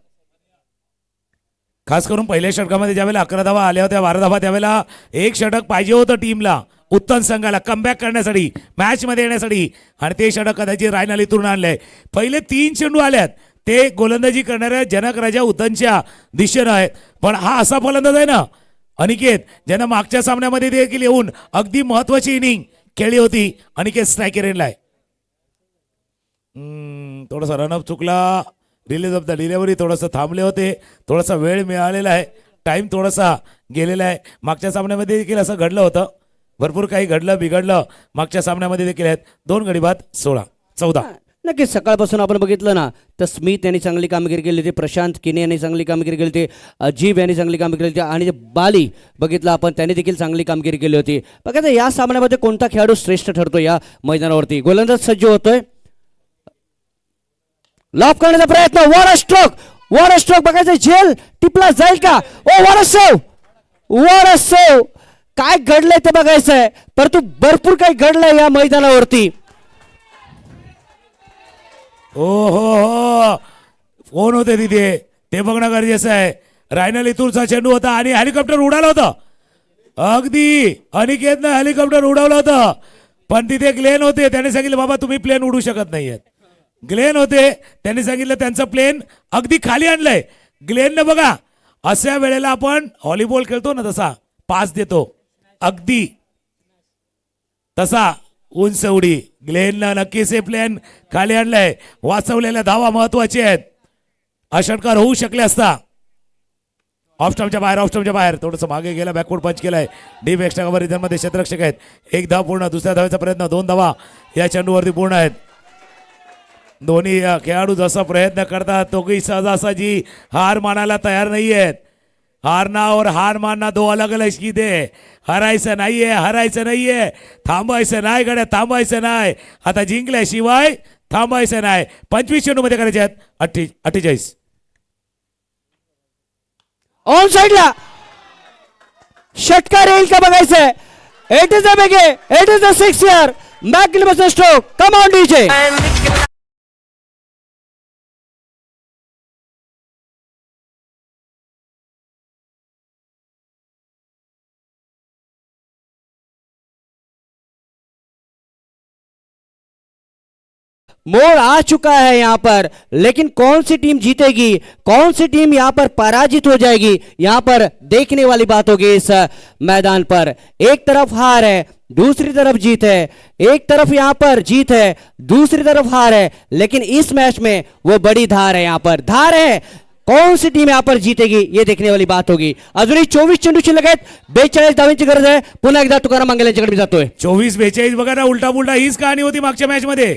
खास करून पहिल्या षटकामध्ये ज्यावेळेला 11 धावा आल्या होत्या, 12 धावा, त्यावेळेला एक षटक पाहिजे होतं टीमला, उत्तम संघाला कमबॅक करण्यासाठी, मॅच मध्ये येण्यासाठी, आणि ते षटक कदाचित रायनल इथून आणलंय. पहिले 3 चेंडू आल्यात ते गोलंदाजी करणाऱ्या जनक राजा उत्तनच्या दिशेनं आहेत, पण हा असा फलंदाज आहे ना अनिकेत, ज्यानं मागच्या सामन्यामध्ये देखील येऊन अगदी महत्वाची इनिंग खेळली होती. अनिकेत स्ट्रायकर एंडलाय. थोडासा रनअप चुकला, रिलीज ऑफ द डिलेव्हरी थोडंसं थांबले होते, थोडासा वेळ मिळालेला आहे, टाइम थोडासा गेलेला आहे. मागच्या सामन्यामध्ये देखील असं घडलं होतं, भरपूर काही घडलं बिघडलं मागच्या सामन्यामध्ये देखील आहेत. 2 गडी बाद 14. नक्कीच सकाळपासून आपण बघितलं ना, तर स्मिथ यांनी चांगली कामगिरी केली होती, प्रशांत किने यांनी चांगली कामगिरी केली होती, अजीब यांनी चांगली कामगिरी केली होती, आणि बाली बघितलं आपण त्यांनी देखील चांगली कामगिरी केली होती. बघा या सामन्यामध्ये कोणता खेळाडू श्रेष्ठ ठरतो या मैदानावरती. गोलंदाज सज्ज होतोय, लॉफ करण्याचा प्रयत्न, वर स्ट्रोक, वॉर स्ट्रोक बघायचं झेल टिपला जाईल का ओ वॉर सेव काय घडलंय ते बघायचंय परंतु भरपूर काही घडलंय या मैदानावरती हो हो हो कोण होते तिथे ते बघणं गरजेचं आहे. रायनल इथूरचा चेंडू होता आणि हेलिकॉप्टर उडाला होता. अगदी अनिकेतनं हेलिकॉप्टर उडवलं होतं पण तिथे ग्लेन होते. त्याने सांगितलं बाबा तुम्ही प्लेन उडू शकत नाहीयेत. ग्लेन होते त्यांनी सांगितलं त्यांचं प्लेन अगदी खाली आणलंय. ग्लेननं बघा अशा वेळेला आपण व्हॉलीबॉल खेळतो ना तसा पास देतो अगदी तसा उंच उडी ग्लेननं नक्कीच हे प्लेन खाली आणलंय. वाचवलेल्या धावा महत्वाचे आहेत. हा षटकार होऊ शकले असता. ऑफस्टॉपच्या बाहेर थोडंसं मागे गेला बॅकवर्ड पंच केलाय. डीप एक्स्ट्रा कव्हर रिझनमध्ये क्षेत्ररक्षक आहेत. एक धाव पूर्ण दुसऱ्या धावेचा प्रयत्न 2 धावा या चेंडूवरती पूर्ण आहेत. दोन्ही खेळाडू जसा प्रयत्न करतात दोघी सहजासहजी हार मानायला तयार नाही आहेत. हारना और हार मानना दो अलग अलग चीज आहे. हरायचं नाहीये थांबायचं नाही गड्या थांबायचं नाही. आता जिंकल्याशिवाय थांबायचं नाही. 25 चेंडूमध्ये करायचे आहेत 48. ऑन साइडला षटकार येईल का बघायचंय. It is the 6 year magnificent stroke. Come on DJ. मोड़ आ चुका है यहाँ पर लेकिन कौन सी टीम जीतेगी कौन सी टीम यहाँ पर पराजित हो जाएगी यहाँ पर देखने वाली बात होगी इस मैदान पर. एक तरफ हार है दूसरी तरफ जीत है. एक तरफ यहाँ पर जीत है दूसरी तरफ हार है लेकिन इस मैच में वो बड़ी धार है. यहाँ पर धार है. कौन सी टीम यहाँ पर जीतेगी ये देखने वाली बात होगी. अजूनही 24 चेंडू शिल्लक आहेत. 42 धावांची गरज आहे. पुन्हा एकदा तुकाराम मांगेल यांच्याकडे मी जातोय. 24-42 बघा ना उलटा पुलटा हीच कहाणी होती मागच्या मॅच मध्ये.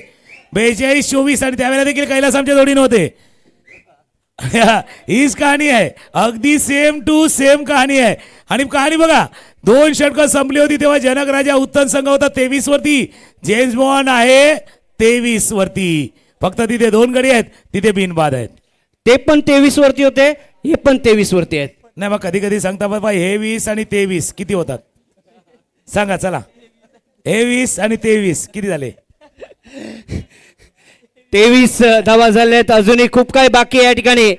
42-24 आणि त्यावेळेला देखील कैलास आमच्या जोडीने होते. हीच कहाणी आहे. अगदी सेम टू सेम कहाणी आहे. आणि कहाणी बघा 2 षटकं संपली होती तेव्हा जनक राजा उत्तम संघ होता 23 वरती. जेम्स बॉन्ड आहे 23 वरती. फक्त तिथे 2 गडी आहेत तिथे बिनबाद आहेत. ते पण 23 वरती होते हे पण 23 वरती आहेत. नाही मग कधी कधी सांगता बाबा हे 20 आणि 23 किती होतात सांगा चला. हे 20 आणि 23 किती झाले. 23 धावा झाल्यात. अजूनही खूप काही बाकी आहे या ठिकाणी.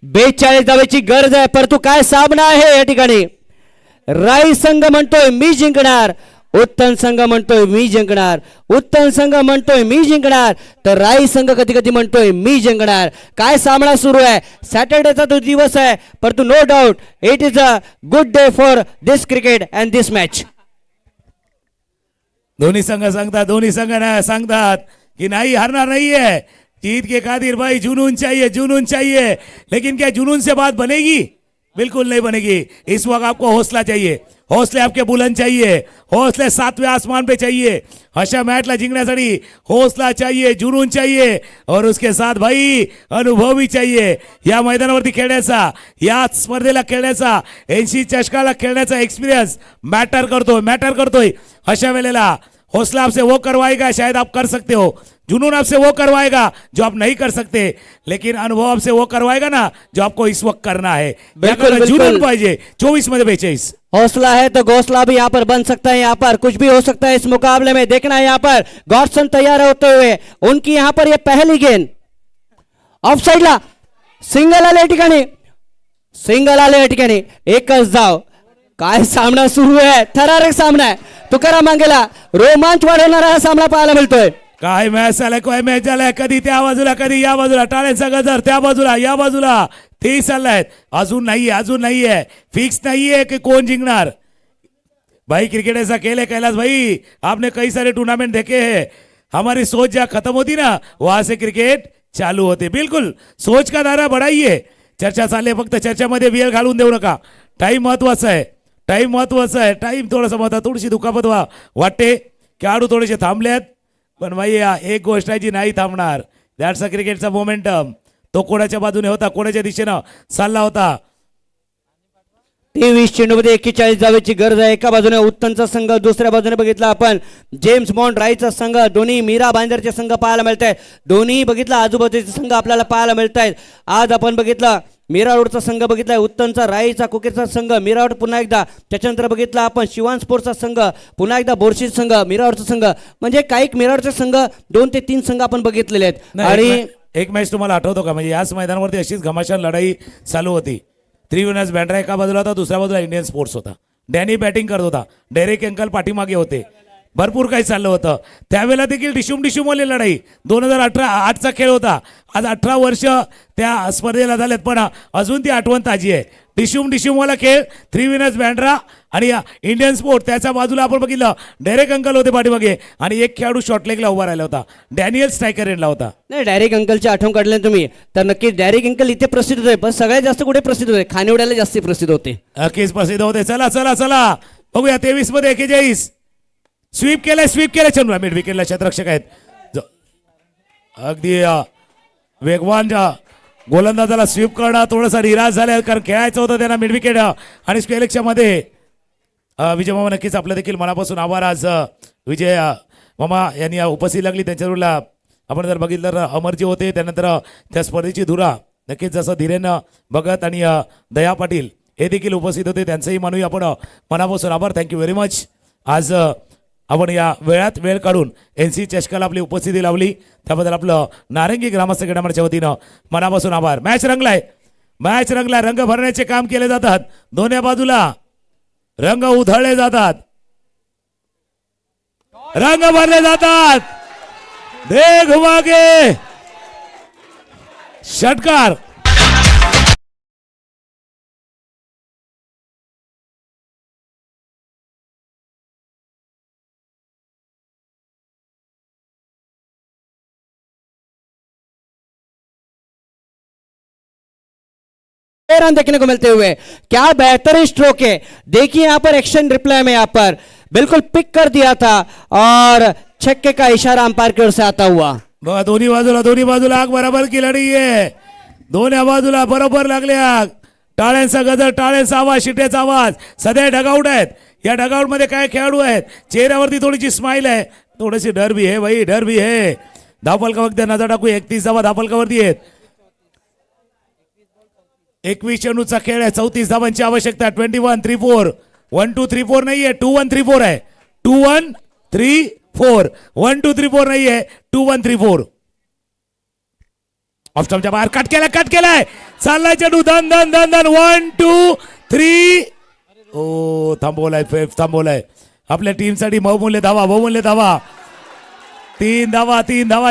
42 धावेची गरज आहे परंतु काय सामना आहे या ठिकाणी. राई संघ म्हणतोय मी जिंकणार. उत्तम संघ म्हणतोय मी जिंकणार. उत्तम संघ म्हणतोय मी जिंकणार तर राई संघ कधी कधी म्हणतोय मी जिंकणार. काय सामना सुरू आहे. सॅटर्डेचा तो दिवस आहे परंतु no doubt it is a good day for this cricket and this match. दोन्ही संघ सांगतात कि नहीं हारना नहीं है. जीत के खातिर भाई जुनून चाहिए लेकिन क्या जुनून से बात बनेगी. बिल्कुल नहीं बनेगी. इस वक्त आपको हौसला चाहिए. हौसले आपके बुलंद चाहिए. हौसले 7वें आसमान पे चाहिए. अशा मॅचला जिंकण्यासाठी हौसला चाहिए जुनून चाहिए और उसके साथ भाई अनुभव भी चाहिए. या मैदानावरती खेळण्याचा या स्पर्धेला खेळण्याचा 80 चषकाला खेळण्याचा एक्सपिरियन्स मॅटर करतोय. अशा वेळेला हौसला आपसे वो करवाएगा शायद आप कर सकते हो. जुनून आपसे वो करवाएगा जो आप नहीं कर सकते लेकिन अनुभव आपसे वो करवाएगा ना जो आपको इस वक्त करना है. बिल्कुल. जुनून पाहिजे. 24 मध्ये 42. हौसला है तो घोसला भी यहाँ पर बन सकता है. यहाँ पर कुछ भी हो सकता है इस मुकाबले में. देखना है यहाँ पर गॉडसन तैयार होते हुए. उनकी यहाँ पर ये पहली गेंद ऑफ साइडला सिंगल आले या ठिकाणी. एकच धाव. काय सामना सुरू आहे. थरारक सामना आहे. तुकाराम मांगेला रोमांच वाढवणारा हा सामना पाहायला मिळतोय. काय मॅच झालाय कधी त्या बाजूला कधी या बाजूला. टाळ्यांचा गजर त्या बाजूला या बाजूला ते चाललायत. अजून नाहीये फिक्स नाहीये की कोण जिंकणार. भाई क्रिकेट ऐसा खेल है कैलाश भाई. आपने कई सारे टूर्नामेंट देखे हैं. हमारी सोच जहाँ खत्म होती ना वहां से क्रिकेट चालू होते. बिल्कुल सोच का दायरा बढ़ाइए. चर्चा चालले फक्त चर्चामध्ये वेळ घालून देऊ नका. टाइम महत्वाचा आहे. टाइम थोडासा महत्वाचा. थोडीशी दुखापत वाटते. खेळाडू थोडेसे थांबलेत पण भाई एक गोष्ट आहे जी नाही थांबणार. दॅट्स अ क्रिकेटचा मोमेंटम. तो कोणाच्या बाजूने होता कोणाच्या दिशेनं चालला होता. 23 चेंडूमध्ये 41 धावेची गरज आहे. एका बाजूने उत्तनचा संघ, दुसऱ्या बाजूने बघितला आपण जेम्स बॉन्ड राईचा संघ. दोन्ही मीरा भाईंदरचे संघ पाहायला मिळत आहेत. दोन्ही बघितला आजूबाजूचे संघ आपल्याला पाहायला मिळत आहेत. आज आपण बघितला मीरा रोडचा संघ बघितलाय, उत्तनचा राईचा कुकेचा संघ मीरा रोड पुन्हा एकदा. त्याच्यानंतर बघितला आपण शिवान स्पोर्ट्सचा संघ, पुन्हा एकदा बोरशी संघ, मीरा रोडचा संघ. म्हणजे काही मीरा रोडचे संघ 2 ते 3 संघ आपण बघितलेले आहेत. नाही, आणि एक मॅच तुम्हाला आठवतो का? म्हणजे याच मैदानावरती अशीच घमासान लढाई चालू होती. 3 विनर्स बँड्रा एका बाजूला होता, दुसऱ्या बाजूला इंडियन स्पोर्ट्स होता. डॅनी बॅटिंग करत होता, डेरेक अंकल पाठीमागे होते. भरपूर काही चाललं होतं त्यावेळेला देखील डिशूम वाली लढाई. 2018चा खेळ होता. आज 18 वर्ष त्या स्पर्धेला झालेत, पण अजून ती आठवण ताजी आहे. डिशूमवाला खेळ. 3 विनर्स बँड्रा आणि इंडियन स्पोर्ट. त्याच्या बाजूला आपण बघितलं डेरेक अंकल होते पाठीमागे आणि एक खेळाडू शॉर्टलेगला उभा राहिला होता, डॅनियल स्ट्रायकर एंडला होता. नाही, डायरेक्ट अंकलची आठवण काढले तुम्ही तर नक्की डायरेक्ट अंकल इथे प्रसिद्ध होते, पण सगळ्यात जास्त कुठे प्रसिद्ध होते? खानिवड्याला जास्त प्रसिद्ध होते. केस प्रसिद्ध होते. चला चला चला बघूया. 23 मध्ये 41 स्वीप केलंय चंद्रा. मिड विकेटला शतरक्षक आहेत. अगदी वेगवान गोलंदाजाला स्वीप करणं थोडंसं निराश झालं, कारण खेळायचं होतं त्यांना मिड विकेट. आणि स्क्वेलेक्सच्या मध्ये विजय मामा नक्कीच आपलं देखील मनापासून आभार. आज विजय मामा यांनी उपस्थिती लागली. त्यांच्यावरला आपण जर बघितलं तर अमरजी होते, त्यानंतर त्या स्पर्धेची धुरा नक्कीच जसं धीरेन भगत आणि दया पाटील हे देखील उपस्थित होते. त्यांचंही मानूया आपण मनापासून आभार. Thank you very much. आज आपण या वेळात वेळ काढून NC चषकाला आपली उपस्थिती लावली त्याबद्दल आपलं नारंगी ग्रामस्थ क्रीडामंडळाच्या वतीनं मनापासून आभार. मॅच रंगलाय. रंग भरण्याचे काम केले जातात. दोन्ही बाजूला रंग उधळले जातात, रंग भरले जातात. दे घुमागे षटकार. रन देखने को मिलते हुए, क्या बेहतरीन स्ट्रोक है. देखिए यहाँ पर एक्शन रिप्लाई में यहाँ पर बिल्कुल पिक कर दिया था और छक्के का इशारा अंपायर की ओर से आता हुआ. बघा दोन्ही बाजूला आग बरोबर की लढी आहे. दोन्ही बाजूला बरोबर लागले आग. टाळ्यांचा गजर, टाळ्यांचा आवाज, शिट्याचा आवाज. सध्या डगआउट आहेत. या डगआउट मध्ये काय खेळाडू आहेत. चेहऱ्यावरती थोडीशी स्माइल आहे, थोडीशी डर भी है भाई, डर भी है. धावफलकावरती नजर टाकू. 31 धावा धावफलकावरती आहेत. 21 चेंडूचा खेळ आहे. 34 धावांची आवश्यकता. 21-3-4. 1-2-3-4 नाहीये, 2-1-3-4 आहे. 2-1-3-4. 1-2-3-4 नाहीये, 2-1-3-4. ऑफ स्टंपच्या बाहेर कट केलाय. चाललाय चेंडू. दन 1-2-3. ओ थांबवलाय. आपल्या टीमसाठी बहुमूल्य धावा. 3 धावा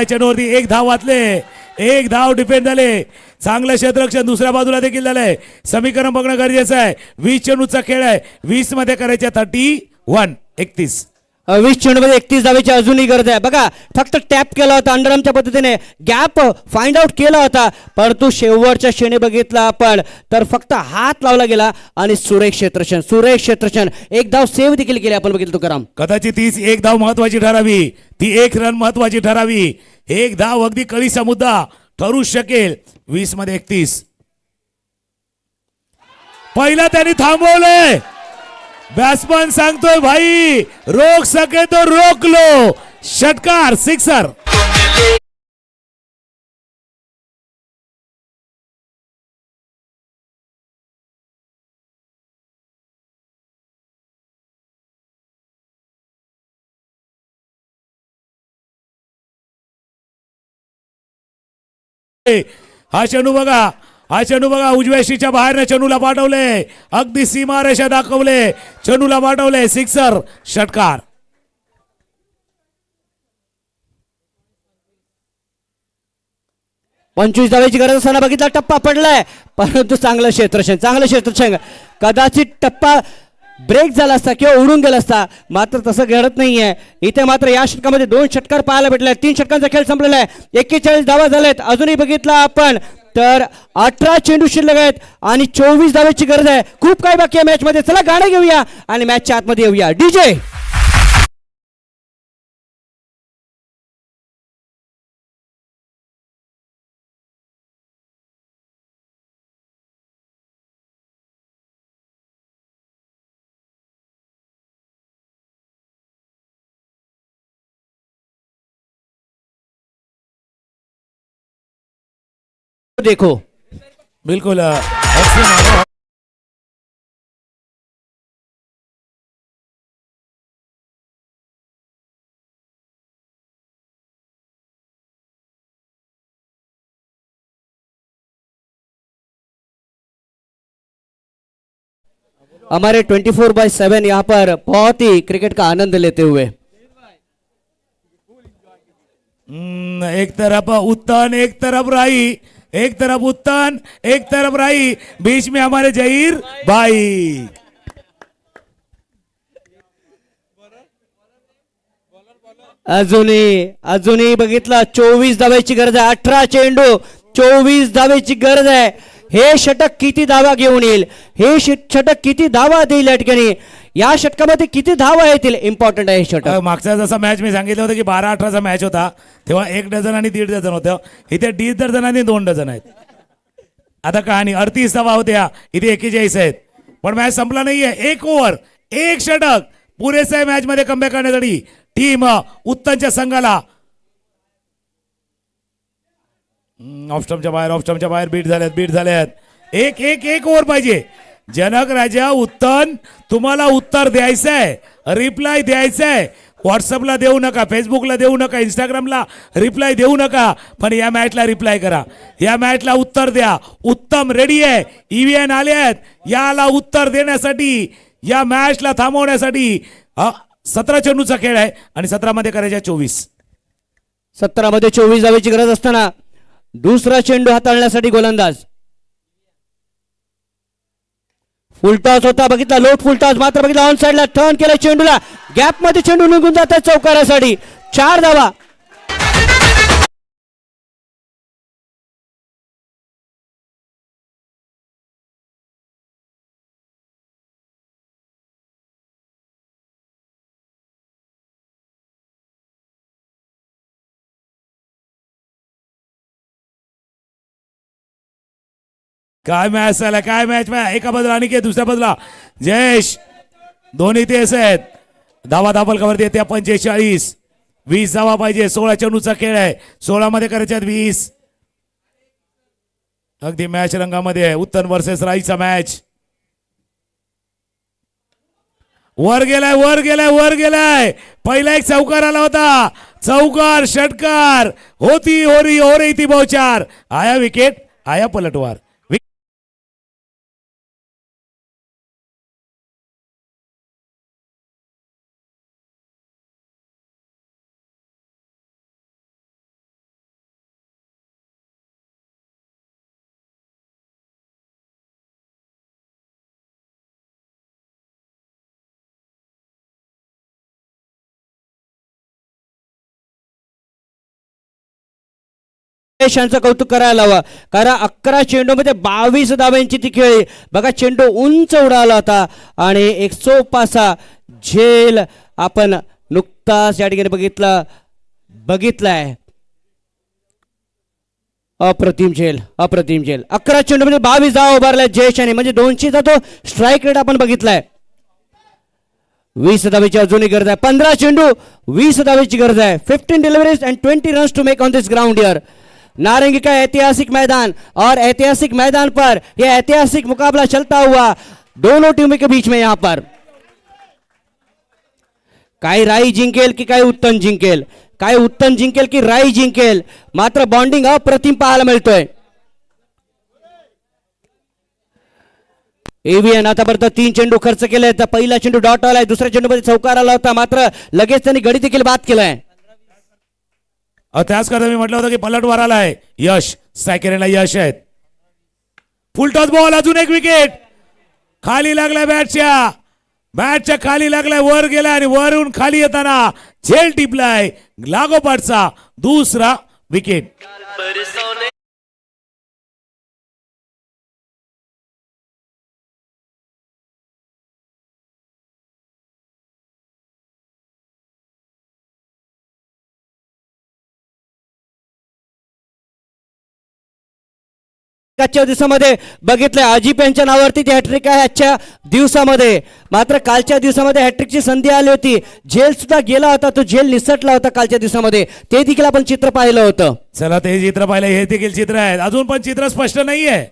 चेंडूवरती. 1 धाव वाचले, 1 धाव डिफेंड झाले. चांगलं क्षेत्ररक्षण दुसऱ्या बाजूला देखील झालंय. समीकरण बघणं गरजेचं आहे. 20 चेंडूचा खेळ आहे. 20 मध्ये करायच्या 31. 20 चेंडूमध्ये 31 धावेची अजूनही गरज आहे. बघा फक्त टॅप केला होता अंडरआर्मच्या पद्धतीने, गॅप फाइंड आउट केला होता, परंतु शेवटच्या क्षणी बघितला आपण तर फक्त हात लावला गेला आणि सुरेश क्षेत्रक्षण 1 धाव सेव्ह देखील केली आपण बघितलं तुकाराम. कदाचित तीच 1 धाव महत्वाची ठरावी, ती 1 रन महत्वाची ठरावी. 1 धाव अगदी कळीचा मुद्दा ठरू शकेल. 20 मध्ये 31. पहिला त्यांनी थांबवलंय. बॅट्समन सांगतोय भाई रोक सके तो रोक लो. षटकार, सिक्सर. हा चेंडू बघा उजव्या शीच्या बाहेरने चेंडूला पाठवले. अगदी सीमारेषा दाखवले, चेंडूला पाठवले. सिक्सर, षटकार. पंचवीस धावेची गरज असताना बघितला टप्पा पडलाय, परंतु चांगलं क्षेत्रक्षण. कदाचित टप्पा ब्रेक झाला असता किंवा उडून गेला असता, मात्र तसं घडत नाहीये. इथे मात्र या षटकामध्ये 2 षटकार पाहायला भेटले. 3 षटकांचा खेळ संपलेला आहे. 41 धावा झालेत. अजूनही बघितला आपण तर 18 चेंडू शिल्लक आहेत आणि 24 धावेची गरज आहे. खूप काही बाकी आहे मॅच मध्ये. चला गाणं घेऊया आणि मॅचच्या आतमध्ये येऊया. DJ देखो. बिल्कुल excellent. हमारे 24/7 यहाँ पर बहुत ही क्रिकेट का आनंद लेते हुए. एक तरफ उत्तन, एक तरफ राई, एक तरफ उत्तन, एक तरफ राई, बीच में हमारे जहीर भाई. अजूनही बघितला 24 धावेची गरज आहे. 18 चेंडू 24 धावेची गरज आहे. हे षटक किती धावा घेऊन येईल, हे षटक किती धावा देईल या ठिकाणी, या षटकामध्ये किती धावा येतील, इम्पॉर्टंट आहे हे षटक. मागचा जसा मॅच मी सांगितलं होतं की 12-18चा मॅच होता तेव्हा 1 डझन आणि 1.5 डझन होतं. इथे 1.5 डझन आणि 2 डझन आहेत. आता कहाणी 38 धावा होत्या, इथे 41 आहेत. पण मॅच संपला नाहीये. 1 ओव्हर 1 षटक पुरेसे आहे मॅच मध्ये कमबॅक करण्यासाठी टीम उत्तनच्या संघाला. ऑफस्टमच्या बाहेर बीट झाल्यात. एक ओव्हर पाहिजे. जनक राजा उत्तन, तुम्हाला उत्तर द्यायचंय, रिप्लाय द्यायचंय. व्हॉट्सअपला देऊ नका, फेसबुकला देऊ नका, इंस्टाग्रामला रिप्लाय देऊ नका, पण या मॅचला रिप्लाय करा. या मॅचला उत्तर द्या. उत्तम रेडी आहे, ईव्हीएन आले आहेत याला उत्तर देण्यासाठी, या मॅचला थांबवण्यासाठी. 17 चेंडूचा खेळ आहे आणि 17 मध्ये करायच्या 24. 17 मध्ये 24 धावेची गरज असताना दुसरा चेंडू हाताळण्यासाठी गोलंदाज. फुलटॉस होता, बघितला लोट फुलटॉस, मात्र बघितला ऑन साइडला टर्न केला चेंडूला, गॅप मध्ये चेंडू निघून जातात चौकारासाठी. 4 धावा. काय मॅच झाला, काय मॅच. एका बाजूला अनिकेत, दुसऱ्या बाजूला जयेश, दोन्ही तेच आहेत. धावा धापलकावरती येते 45. 20 धावा पाहिजे. 16 चेंडूचा खेळ आहे, 16 मध्ये करायच्यात 20. अगदी मॅच रंगामध्ये आहे. उत्तन वर्सेस राईचा मॅच. वर गेलाय. पहिला एक चौकार आला होता, चौकार षटकार होती होरी हो रही थी बौचार. आया विकेट, आया पलटवार. यांचं कौतुक करायला हवं, कारण 11 चेंडू मध्ये 22 धावांची ती खेळी. बघा चेंडू उंच उडाला होता आणि एक सोपासा झेल आपण नुकताच या ठिकाणी बघितलाय. अप्रतिम झेल. 11 चेंडू मध्ये 22 धावा उभारल्या जयेश यांनी, म्हणजे 200चा तो स्ट्राईक रेट आपण बघितलाय. 20 धावेची अजूनही गरज आहे. 15 चेंडू 20 धावेची गरज आहे. 15 deliveries and 20 runs to make on this ground here. नारंगी का ऐतिहासिक मैदान, और ऐतिहासिक मैदान पर यह ऐतिहासिक मुकाबला चलता हुआ दोनों टीमों के बीच में यहां पर काय राई जिंकेल की काय उत्तन जिंकेल, काय उत्तन जिंकेल की राई जिंकेल, मात्र बॉन्डिंग अप्रतिम पाहायला मिळतोय. एव्हीएन आतापर्यंत 3 चेंडू खर्च केले. पहिला चेंडू डॉट आलाय, दुसऱ्या चेंडूमध्ये चौकार आला होता, मात्र लगेच त्यांनी गडी देखील बाद केलाय. त्याच करता मी म्हटलं होतं की पलटवार आलाय. यश सायकेरेला यश आहेत. फुलटॉस बॉल, अजून एक विकेट. खाली लागलाय बॅटच्या खाली लागलाय, वर गेलाय आणि वरून खाली येताना झेल टिपलाय. लागोपाठचा दुसरा विकेट. आजच्या दिवसामध्ये बघितलं अजिप यांच्या नावावरती ती हॅट्रिक आहे आजच्या दिवसामध्ये. मात्र कालच्या दिवसामध्ये हॅट्रिकची संधी आली होती, झेल सुद्धा गेला होता, तो झेल निसटला होता कालच्या दिवसामध्ये, ते देखील आपण चित्र पाहिलं होतं. चला ते चित्र पाहिलं, हे देखील चित्र आहे. अजून पण चित्र स्पष्ट नाहीये,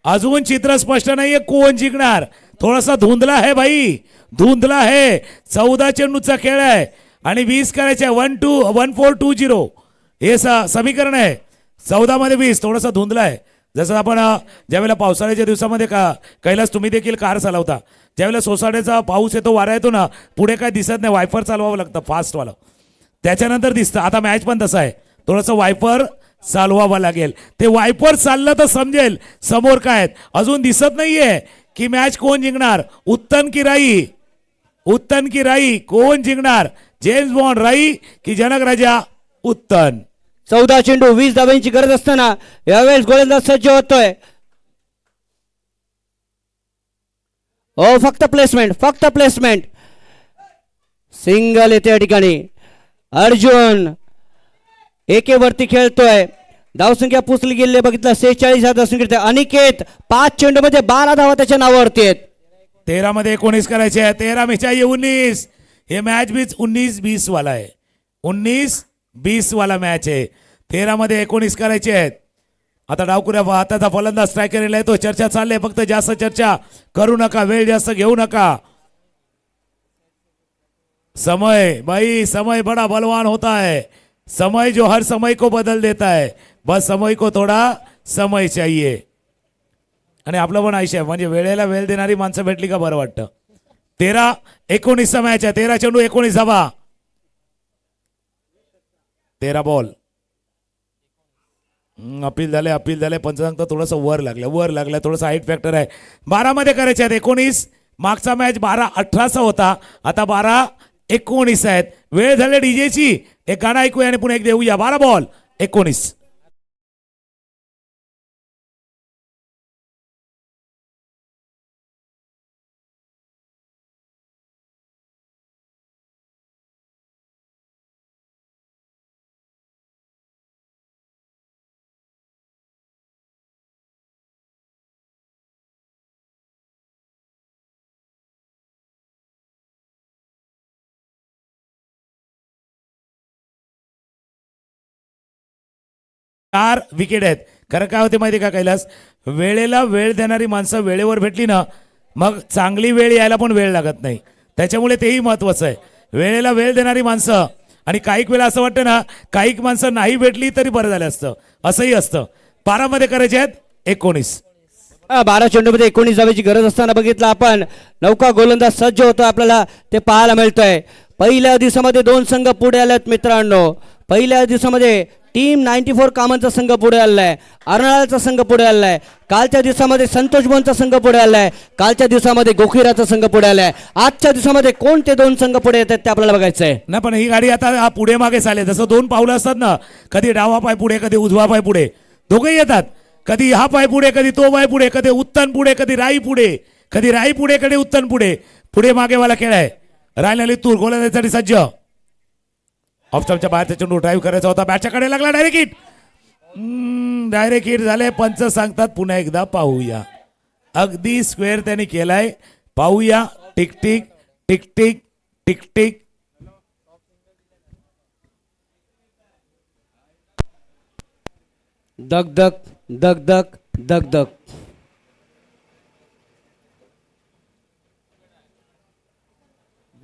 अजून चित्र स्पष्ट नाहीये कोण जिंकणार. थोडासा धुंदला आहे भाई, धुंदला आहे. 14 चेंडूचा खेळ आहे आणि 20 करायचे. 1-4-2-0 हे समीकरण आहे. 14 मध्ये 20 थोडासा धुंदला आहे. जसं आपण ज्यावेळेला पावसाळ्याच्या दिवसामध्ये कैलास तुम्ही देखील कार चालवता, ज्यावेळेला सोसाट्याचा पाऊस येतो, वारा येतो ना, पुढे काय दिसत नाही, वायफर चालवावं लागतं फास्टवालं, त्याच्यानंतर दिसतं. आता मॅच पण तसं आहे, थोडंसं वायफर चालवावं लागेल. ते वायफर चाललं तर समजेल समोर काय आहेत. अजून दिसत नाहीये की मॅच कोण जिंकणार. उत्तन की राई, उत्तन की राई, कोण जिंकणार. जेम्स बॉन्ड राई की जनक राजा उत्तन. 14 चेंडू 20 धावांची गरज असताना यावेळेस गोलंदाज सज्ज होतोय. हो फक्त प्लेसमेंट, फक्त प्लेसमेंट. सिंगल येते या ठिकाणी. अर्जुन एकेवरती खेळतोय. धावसंख्या पुसली गेली बघितलं 46 धावसंख्या. अनिकेत 5 चेंडू मध्ये 12 धावा त्याच्या नावावरती आहेत. 13 मध्ये 19 करायचे आहे. 13 में चाहिए 19. हे मॅच बीच 19-20 वाला आहे, 19-20 वाला मॅच आहे. 13 मध्ये 19 करायचे आहेत. आता डावकुऱ्या हाताचा फलंदाज स्ट्रायकर येतो. चर्चा चालली, फक्त जास्त चर्चा करू नका, वेळ जास्त घेऊ नका. समय भाई, समय बड़ा बलवान होता है. समय जो हर समय को बदल देता है, बस समय को थोडा समय चाहिए. आणि आपलं पण आयुष्य आहे, म्हणजे वेळेला वेळ देणारी माणसं भेटली का बरं वाटतं. 13-19 मॅच आहे. 13 चेंडू 19 धावा, 13 बॉल. अपील झाले. पंच सांगतो थोडंसं वर लागलं, थोडंसं हाईट फॅक्टर आहे. 12 मध्ये करायचे आहेत 19. मागचा मॅच 12-18 होता, आता 12-19 आहेत. वेळ झाले डीजेची. एक गाणं ऐकूया आणि पुन्हा एक देऊया. 12 बॉल 19. चार विकेट आहेत. कारण काय होते माहिती का कैलास, वेळेला वेळ देणारी माणसं वेळेवर भेटली ना, मग चांगली वेळ यायला पण वेळ लागत नाही. त्याच्यामुळे तेही महत्वाचं आहे, वेळेला वेळ देणारी माणसं. आणि काही वेळा असं वाटतं ना, काही माणसं नाही भेटली तरी बरं झालं असतं, असंही असतं. 12 मध्ये करायचे आहेत 19. 12 चेंडूमध्ये 19 धावांची गरज असताना बघितलं आपण नौका गोलंदाज सज्ज होतो, आपल्याला ते पाहायला मिळतंय. पहिल्या दिवसामध्ये 2 संघ पुढे आलेत मित्रांनो. पहिल्या दिवसामध्ये टीम 94 कामांचा संघ पुढे आलाय, अर्नाळाचा संघ पुढे आलाय. कालच्या दिवसामध्ये संतोष बोनचा संघ पुढे आलाय, कालच्या दिवसामध्ये गोखिराचा संघ पुढे आलाय. आजच्या दिवसामध्ये कोणते 2 संघ पुढे येतात ते आपल्याला बघायचंय ना. पण ही गाडी आता पुढे मागे चालेल, जसं 2 पावलं असतात ना, कधी डावा पाय पुढे, कधी उजवा पाय पुढे, दोघेही येतात. कधी हा पाय पुढे, कधी तो पाय पुढे, कधी उत्तन पुढे, कधी राई पुढे, कधी राई पुढे, कधी उत्तन पुढे. पुढे मागे वाला खेळ आहे. राहिलेली तूर गोलंदाजीसाठी सज्ज. ऑफस्टॉपच्या बाहेरचा चेंडू ड्राईव्ह करायचा होता, बॅटच्या कडे लागला, डायरेक्ट हिट. डायरेक्ट हिट झाले. पंच सांगतात पुन्हा एकदा पाहूया. अगदी स्क्वेअर त्यांनी केलाय, पाहूया. Tick tick tick tick tick tick. दग दग दग दग दग दग.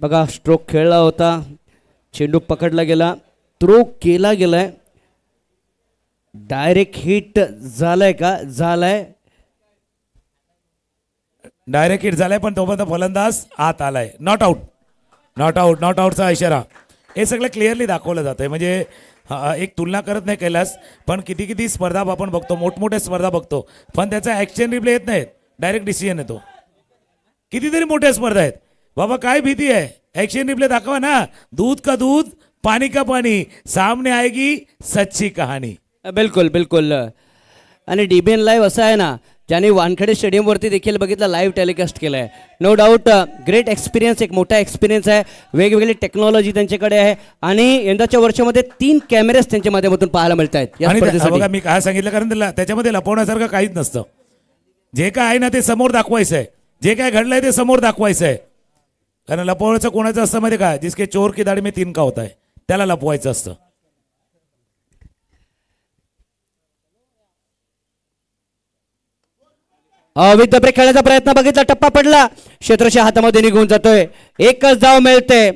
बघा स्ट्रोक खेळला होता, चेंडू पकडला गेला, थ्रो केला गेलाय. डायरेक्ट हिट झालाय का? झालाय. डायरेक्ट हिट झालाय, पण तोपर्यंत फलंदाज आत आलाय. Not out, not out, not आउटचा इशारा. हे सगळं क्लिअरली दाखवलं जातंय. म्हणजे एक तुलना करत नाही कैलास, पण किती किती स्पर्धा आपण बघतो, मोठमोठ्या स्पर्धा बघतो, पण त्याचा ॲक्शन रिप्ले येत नाहीत, डायरेक्ट डिसिजन येतो. कितीतरी मोठ्या स्पर्धा आहेत बाबा, काय भीती आहे. ॲक्शन रिप्ले दाखवा ना. दूध का दूध, पानी का पानी, सामने आएगी सच्ची कहानी. बिलकुल बिलकुल. आणि डीबीएन लाईव्ह असं आहे ना ज्यांनी वानखेडे स्टेडियमवरती देखील बघितलं, लाईव्ह टेलिकास्ट केलं आहे. नो डाऊट ग्रेट एक्सपिरियन्स, एक मोठा एक्सपिरियन्स आहे. वेगवेगळी टेक्नॉलॉजी त्यांच्याकडे आहे आणि यंदाच्या वर्षामध्ये 3 कॅमेरेज त्यांच्या माध्यमातून पाहायला मिळत आहेत या आणि स्पर्धेसाठी. बघा मी काय सांगितलं, कारण त्याच्यामध्ये लपवण्यासारखं काहीच नसतं. जे काय आहे ना ते समोर दाखवायचं आहे, जे काय घडलंय ते समोर दाखवायचं आहे. कारण लपवायचं कोणाचं असतं माहिती काय, जिसके चोर की दाढी में 3 का होता है, त्याला लपवायचं असतं. विथ ब्रेक खेळण्याचा प्रयत्न बघितला, टप्पा पडला, क्षेत्रशः हातामध्ये निघून जातोय. एकच धाव मिळते,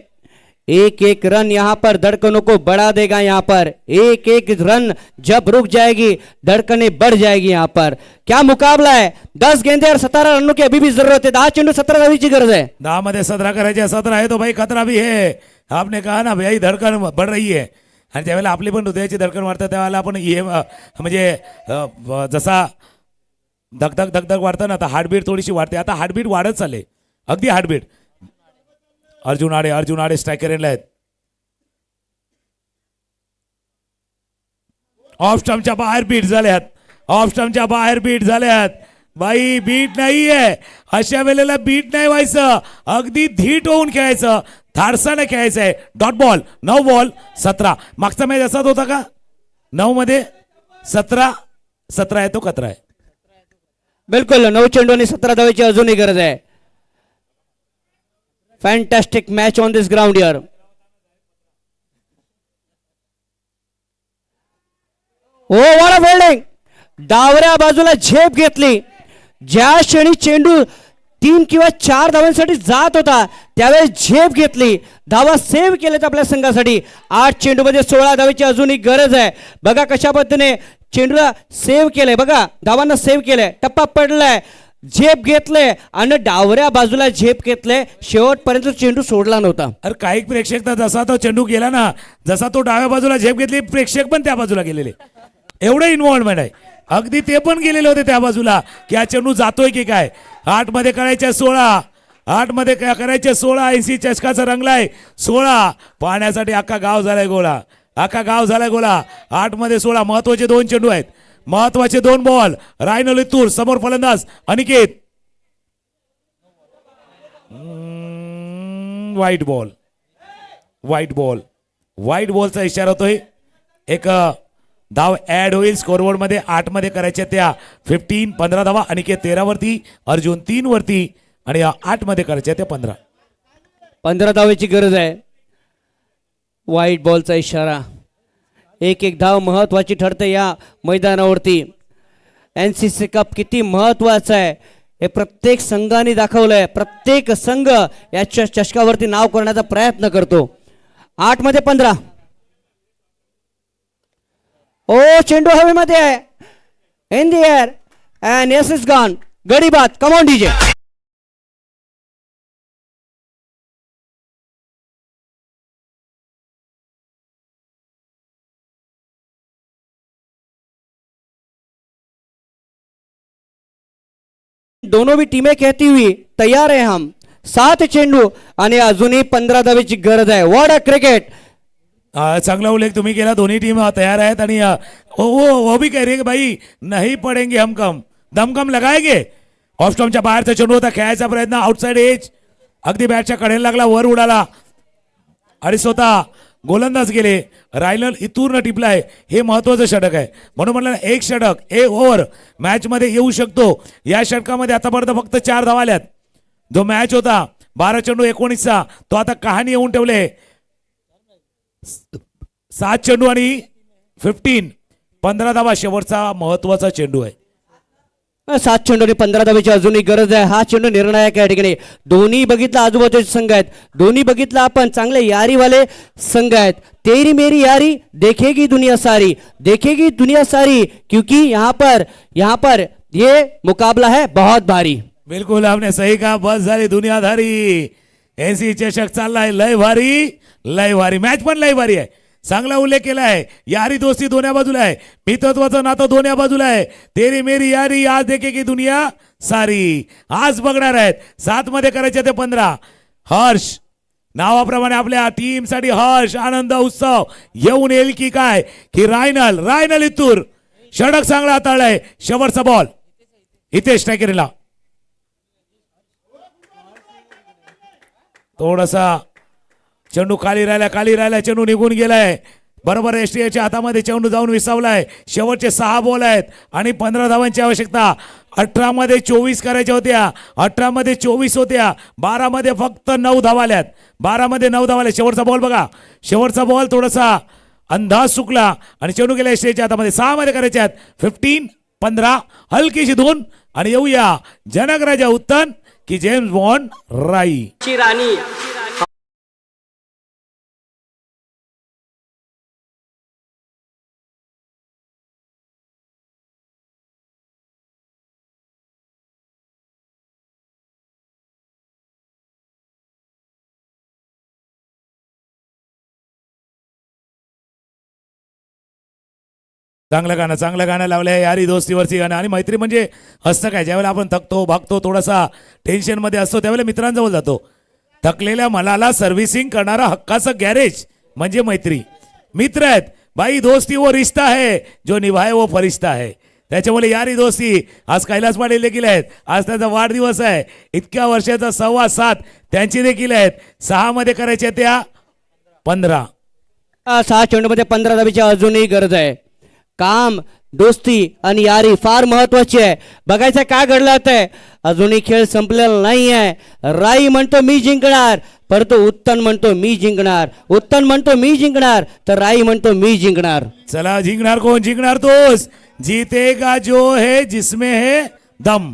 1-1 रन यहाँ पर, धड़कनों को बढ़ा देगा यहाँ पर. 1-1 रन जब रुक जाएगी धड़कनें बढ़ जाएगी यहाँ पर. क्या मुकाबला है, 10 गेंदे और 17 रनों की अभी भी जरूरत है. 10 चेंडू 17 धावीची गरज आहे. 10 मध्ये 17 करायचे, 17 आहे तो भाई खतरा भी है. आपने कहा ना भाई धडकन बढ़ रही है, आणि ज्यावेळेला आपली पण हृदयाची धडकन वाढते त्यावेळेला आपण म्हणजे जसा धगधग धगधग वाढतं ना, आता हार्टबीट थोडीशी वाढते. आता हार्टबीट वाढत चालले, अगदी हार्टबीट. अर्जुन आडे स्ट्रायकर आहेत. ऑफ स्टंपच्या बाहेर बीट झाल्यात, ऑफ स्टंपच्या बाहेर बीट झाल्यात. बाई बीट नाहीये, अशा वेळेला बीट नाही व्हायचं, अगदी धीट होऊन खेळायचं, धाडसाने खेळायचंय. Dot ball, 9 ball 17. मागचा मॅच असाच होता का, 9 मध्ये 17 आहे तो खतरा आहे. बिलकुल 9 चेंडू आणि 17 धावेची अजूनही गरज आहे. Fantastic match on this ground here. Oh what a fielding, डावऱ्या बाजूला झेप घेतली. ज्या क्षणी चेंडू 3 किंवा 4 धावांसाठी जात होता त्यावेळेस झेप घेतली, धावा सेव्ह केल्यात आपल्या संघासाठी. 8 चेंडू मध्ये 16 धावेची अजूनही गरज आहे. बघा कशा पद्धतीने चेंडूला सेव्ह केलंय, बघा धावांना सेव्ह केलंय, टप्पा पडलाय, झेप घेतले आणि डावऱ्या बाजूला झेप घेतले, शेवटपर्यंत चेंडू सोडला नव्हता. अरे काही प्रेक्षक तर जसा तो चेंडू गेला ना, जसा तो डाव्या बाजूला झेप घेतली, प्रेक्षक पण त्या बाजूला गेलेले, एवढं इन्व्हॉल्वमेंट आहे. अगदी ते पण गेलेले होते त्या बाजूला की हा चेंडू जातोय की काय. 8 मध्ये करायच्या 16, 8 मध्ये करायचे 16. ऐंशी चषकाचा रंगलाय 16, पाहण्यासाठी अख्खा गाव झालाय गोळा, अख्खा गाव झालाय गोळा. 8 मध्ये 16, महत्वाचे 2 चेंडू आहेत, महत्वाचे 2 बॉल. रायनो लितूर समोर फलंदाज Aniket. White ball, white ball, white बॉलचा इशारा होतोय. एक धाव ऍड होईल स्कोरबोर्ड मध्ये. 8 मध्ये करायच्या त्या 15 धावा. अनिकेत 13 वरती, अर्जुन 3 वरती आणि 8 मध्ये करायच्या त्या 15 धावेची गरज आहे. व्हाईट बॉलचा इशारा. 1-1 धाव महत्वाची ठरते या मैदानावरती. NCC कप किती महत्वाचा आहे हे प्रत्येक संघाने दाखवलंय. प्रत्येक संघ या चषकावरती नाव करण्याचा प्रयत्न करतो. 8 मध्ये 15. ओ चेंडू हवेमध्ये आहे, in the air and yes is gone. गडी बाद, कम ऑन डीजे. दोनों भी टीमें कहती हुई तैयार है हम. 7 चेंडू आणि अजूनही 15 धावेची गरज आहे. What a cricket. चांगला उल्लेख तुम्ही केला. दोन्ही टीम तयार आहेत आणि वो भी कह रही है भाई नहीं पडेंगे हम कम, दमकम लगाएंगे. ऑफ स्टंपच्या बाहेरचा चेंडू होता, खेळायचा प्रयत्न, आउटसाइड एज, अगदी बॅटच्या कडेला लागला, वर उडाला आणि स्वतः गोलंदाज गेले. रायनल इतूरनं टिपलाय, हे महत्वाचं षटक आहे. म्हणून म्हटलं 1 षटक 1 ओव्हर मॅच मध्ये येऊ शकतो. या षटकामध्ये आतापर्यंत फक्त 4 धावा आल्यात. जो मॅच होता 12 चेंडू 19चा, तो आता कहाणी येऊन ठेवले. 7 चेंडू आणि 15 धावा शेवटचा महत्वाचा चेंडू आहे. 7 चेंडू आणि 15 धावेची अजूनही गरज आहे. हा चेंडू निर्णायक या ठिकाणी. दोन्ही बघितलं आजूबाजूचे संघ आहेत, दोन्ही बघितलं आपण चांगले यारीवाले संघ आहेत. तेरी मेरी यारी देखेगी दुनिया सारी, देखेगी दुनिया सारी, क्योंकि यहाँ पर ये मुकाबला है बहुत भारी. बिलकुल आपने सही कहा, बस झाली दुनियादारी. NCC चषक चाललाय लय भारी, लय भारी. मॅच पण लय भारी आहे. चांगला उल्लेख केला आहे. यारी दोस्ती दोन्या बाजूला आहे, मित्रत्वाचं नातं दोन्या बाजूला आहे. तेरी मेरी यारी आज देखेगी दुनिया सारी. आज बघणार आहेत. 7 मध्ये करायचे ते 15. हर्ष नावाप्रमाणे आपल्या टीम साठी हर्ष, आनंद, उत्सव येऊन येईल की काय, की रायनल इतूर षटक चांगला हाताळलाय. शेवटचा बॉल इथे स्ट्रायकरला थोडासा चेंडू खाली राहिला चेंडू निघून गेलाय. बरोबर एसटीएच्या हातामध्ये चेंडू जाऊन विसावलाय. शेवटचे 6 बॉल आहेत आणि 15 धावांची आवश्यकता. 18 मध्ये 24 करायच्या होत्या, 18 मध्ये 24 होत्या, 12 मध्ये फक्त 9 धावाल्यात. 12 मध्ये 9 धावाल्या. शेवटचा बॉल बघा, शेवटचा बॉल थोडासा अंदाज चुकला आणि चेंडू गेला एसटीएच्या हातामध्ये. 6 मध्ये करायचे आहेत. 15 15 हलकीशी धून आणि येऊया जनक राजा उत्तन की जेम्स बॉन्ड राई. राणी चांगलं गाणं लावलंय यारी दोस्तीवरची गाणं. आणि मैत्री म्हणजे असतं काय, ज्यावेळेला आपण थकतो भागतो थोडासा टेन्शनमध्ये असतो त्यावेळेला मित्रांजवळ जातो. थकलेल्या मनाला सर्व्हिसिंग करणारा हक्काचं गॅरेज म्हणजे मैत्री. मित्र आहेत भाई, दोस्ती वो रिश्ता है जो निभाए वो फरिश्ता है. त्याच्यामुळे यारी दोस्ती आज कैलास पाटील देखील आहेत. आज त्यांचा वाढदिवस आहे. इतक्या वर्षाचा 7.25 त्यांची देखील आहेत. 6 मध्ये करायच्या त्या 15. 6 चेंडूमध्ये 15 धाबीची अजूनही गरज आहे. काम, दोस्ती आणि यारी फार महत्वाची आहे. बघायचं काय घडलं आहे. अजूनही खेळ संपलेला नाही आहे. राई म्हणतो मी जिंकणार, परंतु उत्तन म्हणतो मी जिंकणार. उत्तन म्हणतो मी जिंकणार, तर राई म्हणतो मी जिंकणार. चला जिंकणार कोण? जिंकणार तोच. जीतेगा जो है जिसमें है दम.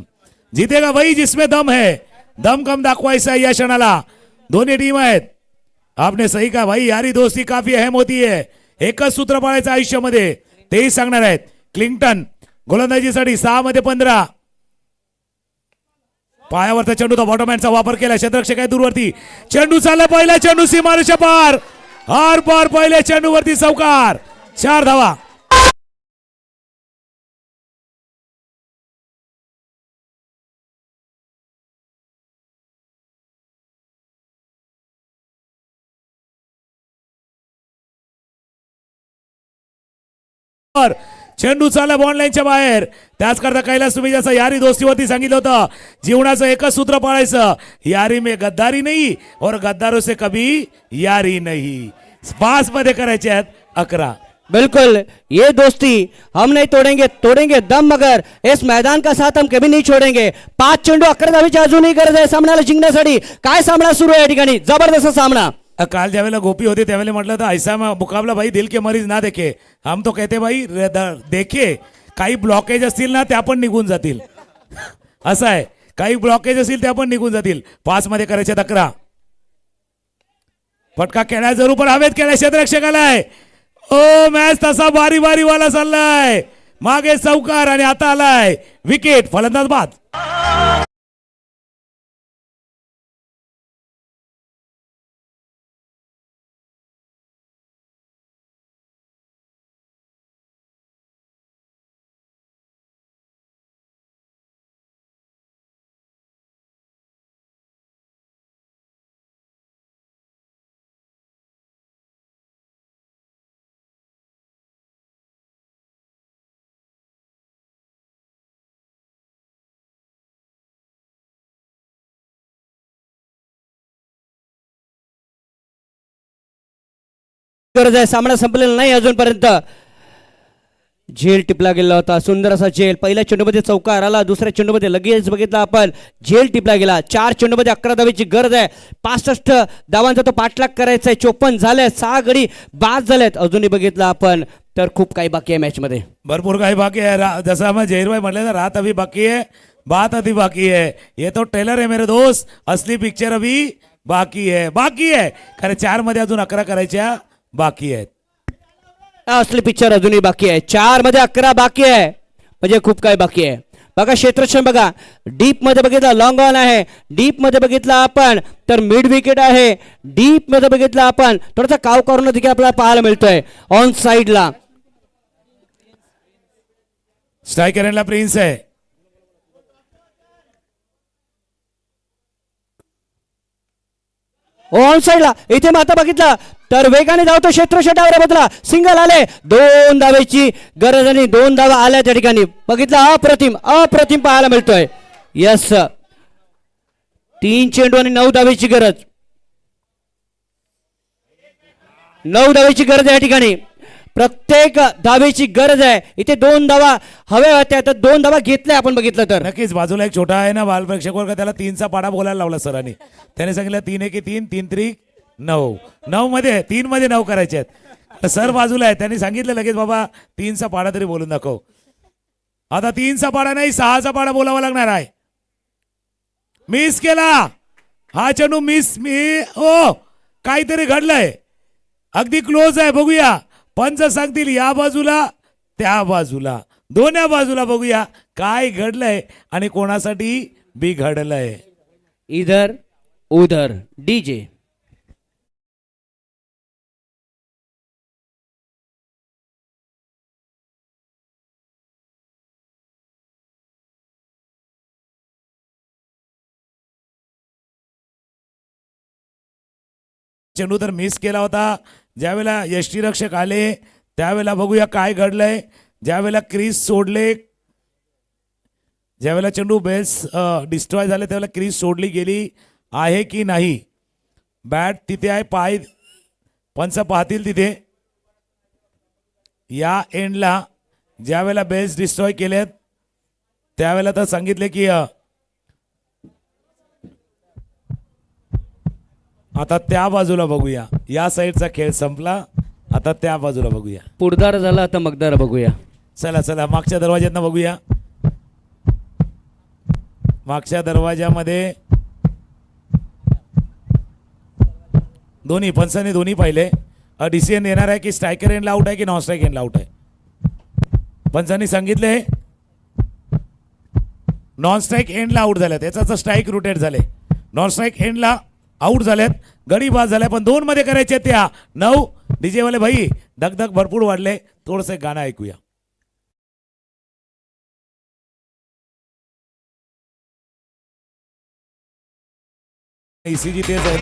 जीतेगा वही जिसमें दम है. दम कम दाखवायचा या क्षणाला. दोन्ही टीम आहेत. आपने सही कहा भाई, यारी दोस्ती काफी अहम होती है. एकच सूत्र पाळायचं आयुष्यामध्ये, तेही सांगणार आहेत. क्लिंटन गोलंदाजीसाठी 6 मध्ये 15. पायावरचा चेंडूचा बॉटमहॅनचा वापर केला. क्षेत्ररक्षक आहे दूरवरती. चेंडू चालला, पहिला चेंडू सीमारेषा पार. आर पार पहिल्या चेंडूवरती चौकार. 4 धावा. चेंडू चालला बॉन्ड लाईनच्या बाहेर. त्याच करता कैलास तुम्ही जसं यारी दोस्तीवरती सांगितलं होतं, जीवनाचं एकच सूत्र पाळायचं. यारी में गद्दारी नहीं और गद्दारों से कभी यारी नहीं. 5 मध्ये करायचे आहेत 11. बिल्कुल, ये दोस्ती हम नहीं तोड़ेंगे दम, मगर इस मैदान का साथ हम कभी नहीं छोड़ेंगे. 5 चेंडू 11 धाबीची अजूनही गरज आहे सामन्याला जिंकण्यासाठी. काय सामना सुरू आहे या ठिकाणी, जबरदस्त सामना. काल ज्यावेळेला गोपी होते त्यावेळेला म्हटलं तर ऐसा मुकाबला भाई दिल के मरीज ना देखे. हम तो कहते भाई देखे. काही ब्लॉकेज असतील ना त्या पण निघून जातील. असं आहे, काही ब्लॉकेज असतील त्या पण निघून जातील. 5 मध्ये करायचे 11. फटका खेळाय जरूर पण हवेत खेळाय. क्षेत्ररक्षकाला आहे. ओ मॅच तसा बारी बारी वाला चाललाय. मागे चौकार आणि आता आलाय विकेट. फलंदाज बाद. गरज आहे. सामना संपलेला नाही अजूनपर्यंत. झेल टिपला गेला होता, सुंदर असा झेल. पहिल्या चेंडूमध्ये चौकार आला, दुसऱ्या चेंडूमध्ये लगेच बघितला आपण झेल टिपला गेला. 4 चेंडूमध्ये 11 धावेची गरज आहे. 65 धावांचा तो पाठलाग करायचा आहे. 54 झाले, 6 गडी बाद झालेत. अजूनही बघितलं आपण तर खूप काही बाकी आहे मॅच मध्ये. भरपूर काही बाकी आहे. जसं आम्ही जहीरभाई म्हटलं ना, रात अभी बाकी है, बात अभी बाकी है. ये तो ट्रेलर है मेरे दोस्त, असली पिक्चर अभी बाकी है. खरं 4 मध्ये अजून 11 करायच्या बाकी आहेत. असली पिक्चर अजूनही बाकी आहे. 4 मध्ये 11 बाकी आहे, म्हणजे खूप काही बाकी आहे. बघा क्षेत्ररक्षण बघा. डीप मध्ये बघितलं लॉंग ऑन आहे. डीप मध्ये बघितलं आपण तर मिड विकेट आहे. डीप मध्ये बघितलं आपण थोडासा काव करून देखील आपल्याला पाहायला मिळतोय ऑन साइडला. स्ट्रायकर प्रिन्स आहे. ऑन साईडला इथे माता बघितला तर वेगाने धावतो क्षेत्रक्षटावर बदला सिंगल आले 2 धावेची गरज आणि 2 धावा आल्या त्या ठिकाणी बघितला अप्रतिम अप्रतिम पाहायला मिळतोय यस 3 चेंडू आणि 9 धावेची गरज 9 धावेची गरज आहे या ठिकाणी प्रत्येक धावेची गरज आहे इथे 2 धावा हव्या होत्या तर 2 धावा घेतल्या आपण बघितलं तर नक्कीच बाजूला एक छोटा आहे ना बालप्रेक्षक वर्ग त्याला 3चा पाडा बोलायला लावला सरांनी त्याने सांगितलं 3 1 3 3 3 9 9 मध्ये 3 मध्ये 9 करायचे आहेत सर बाजूला आहे त्यांनी सांगितलं लगेच बाबा 3चा पाडा तरी बोलून दाखव आता 3चा पाडा नाही 6चा पाडा बोलावा लागणार आहे मिस केला हा चेंडू मिस ओ काहीतरी घडलंय अगदी क्लोज आहे बघूया पंच सांगतील या बाजूला त्या बाजूला दोन्ही बाजूला बघूया काय घडलंय आणि कोणासाठी बिघडलंय इधर उधर डीजे चेंडू तर मिस केला होता ज्यावेळेला यष्टीरक्षक आले त्यावेळेला बघूया काय घडलंय ज्यावेळेला क्रीज सोडले ज्यावेळेला चेंडू बेल्स डिस्ट्रॉय झाले त्यावेळेला क्रीज सोडली गेली आहे की नाही बॅट तिथे आहे पाय पंच पाहतील तिथे या एंडला ज्यावेळेला बेल्स डिस्ट्रॉय केलेत त्यावेळेला तर सांगितले की आता त्या बाजूला बघूया या साईडचा खेळ संपला आता त्या बाजूला बघूया पुढदार झाला आता मगदार बघूया चला चला मागच्या दरवाज्यातनं बघूया मागच्या दरवाजामध्ये दोन्ही पंचांनी दोन्ही पाहिले डिसिजन येणार आहे की स्ट्रायकर एंडला आउट आहे की नॉन स्ट्राईक एंडला आउट आहे पंचांनी सांगितले नॉन स्ट्राईक एंडला आउट झाल्यात याचा स्ट्राईक रोटेट झाले नॉन स्ट्राईक एंडला आउट झाल्यात गडी बाद झाल्या पण 2 मध्ये करायचे त्या 9 डीजे वाले भाई धगधग भरपूर वाढले थोडंसं गाणं ऐकूया ईसीजी तेच आहे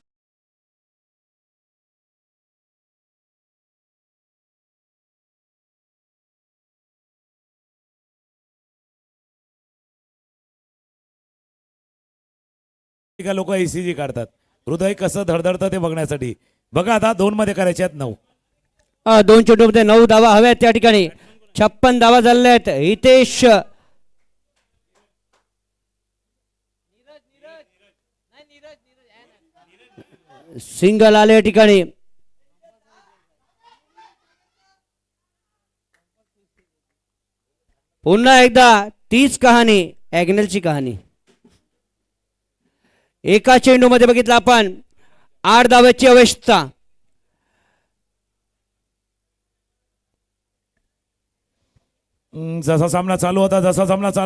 लोक ईसीजी काढतात हृदय कसं धडधडतं ते बघण्यासाठी बघा आता 2 मध्ये करायचे आहेत 9 2 चेंडूमध्ये 9 धावा हव्या त्या ठिकाणी 56 धावा झालेल्या आहेत हितेश सिंगल आले या ठिकाणी पुन्हा एकदा तीच कहाणी ॲग्नेलची कहाणी एका चेंडू मध्ये बघितलं आपण 8 धावाची अवस्था जसा सामना चालू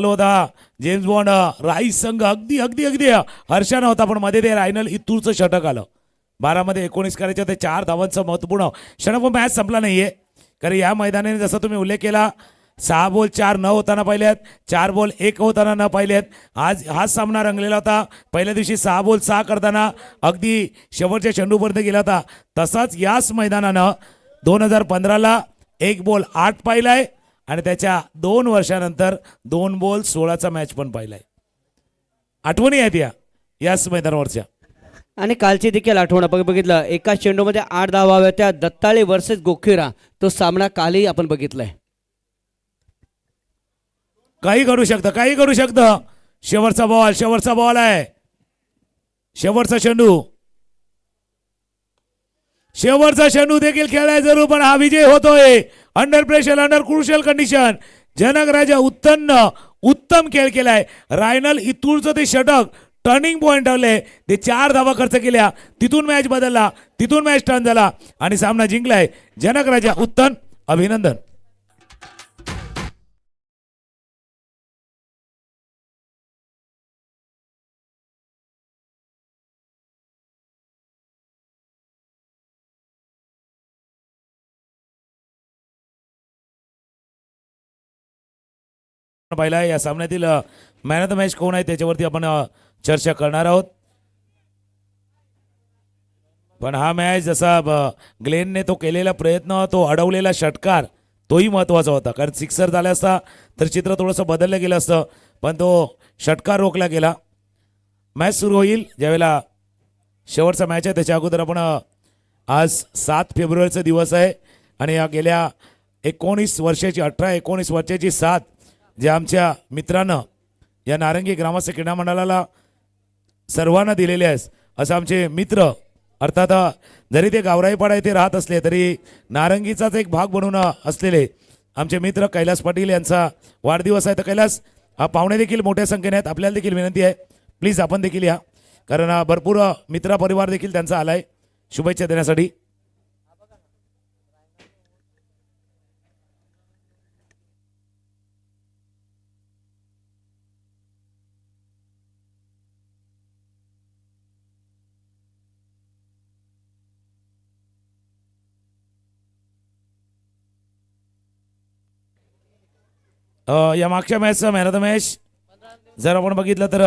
होता जेम्स बॉन्ड राईस संघ अगदी अगदी अगदी हर्षानं होता पण मध्ये ते रायनल इतूरचं षटक आलं 12 मध्ये 19 करायचे होते 4 धावांचं महत्वपूर्ण षटक मॅच संपला नाहीये कारण या मैदानाने जसा तुम्ही उल्लेख केला 6 बॉल 4 न होताना पाहिलेत 4 बॉल 1 होताना न पाहिलेत आज हाच सामना रंगलेला होता पहिल्या दिवशी 6 बॉल 6 करताना अगदी शेवटच्या चेंडूपर्यंत गेला होता तसाच याच मैदानानं 2015ला 1 बॉल 8 पाहिलाय आणि त्याच्या 2 वर्षानंतर 2 बॉल 16चा मॅच पण पाहिलाय आठवणी आहेत याच मैदानावरच्या आणि कालची देखील आठवण आपण बघितलं एका चेंडूमध्ये 8 धावा हव्या त्या दत्ताळे वर्सेस गोखिरा तो सामना कालही आपण बघितलाय काही घडू शकतं शेवटचा बॉल आहे शेवटचा चेंडू देखील खेळाय जरूर पण हा विजय होतोय under pressure under crucial condition Janak Raja उत्तम खेळ केलाय रायनल इतूरचं ते षटक टर्निंग पॉइंट ठरले ते 4 धावा खर्च केल्या तिथून मॅच बदलला तिथून मॅच टर्न झाला आणि सामना जिंकलाय जनक राजा उत्तम अभिनंदन पाहिला या सामन्यातील मॅन ऑफ द मॅच कोण आहे त्याच्यावरती आपण चर्चा करणार आहोत पण हा मॅच जसा ग्लेनने तो केलेला प्रयत्न, तो अडवलेला षटकार, तोही महत्त्वाचा होता. कारण सिक्सर झाला असता तर चित्र थोडंसं बदललं गेलं असतं, पण तो षटकार रोखला गेला. मॅच सुरू होईल ज्यावेळेला शेवटचा मॅच आहे त्याच्या अगोदर आपण आज 7 फेब्रुवारीचा दिवस आहे आणि या गेल्या 19 वर्षाची 18-19 वर्षाची साथ जे आमच्या मित्रानं या नारंगी ग्रामस्थ क्रीडा मंडळाला सर्वांना दिलेले आहेत. असं आमचे मित्र अर्थात जरी ते गावराईपाडा येथे राहत असले तरी नारंगीचाच एक भाग बनून असलेले आमचे मित्र कैलास पाटील यांचा वाढदिवस आहे. तर कैलास पाहुणे देखील मोठ्या संख्येने आहेत. आपल्याला देखील विनंती आहे प्लीज आपण देखील या, कारण भरपूर मित्र परिवार देखील त्यांचा आलाय शुभेच्छा देण्यासाठी. या मागच्या मॅचचा मॅन ऑफ द मॅच जर आपण बघितलं तर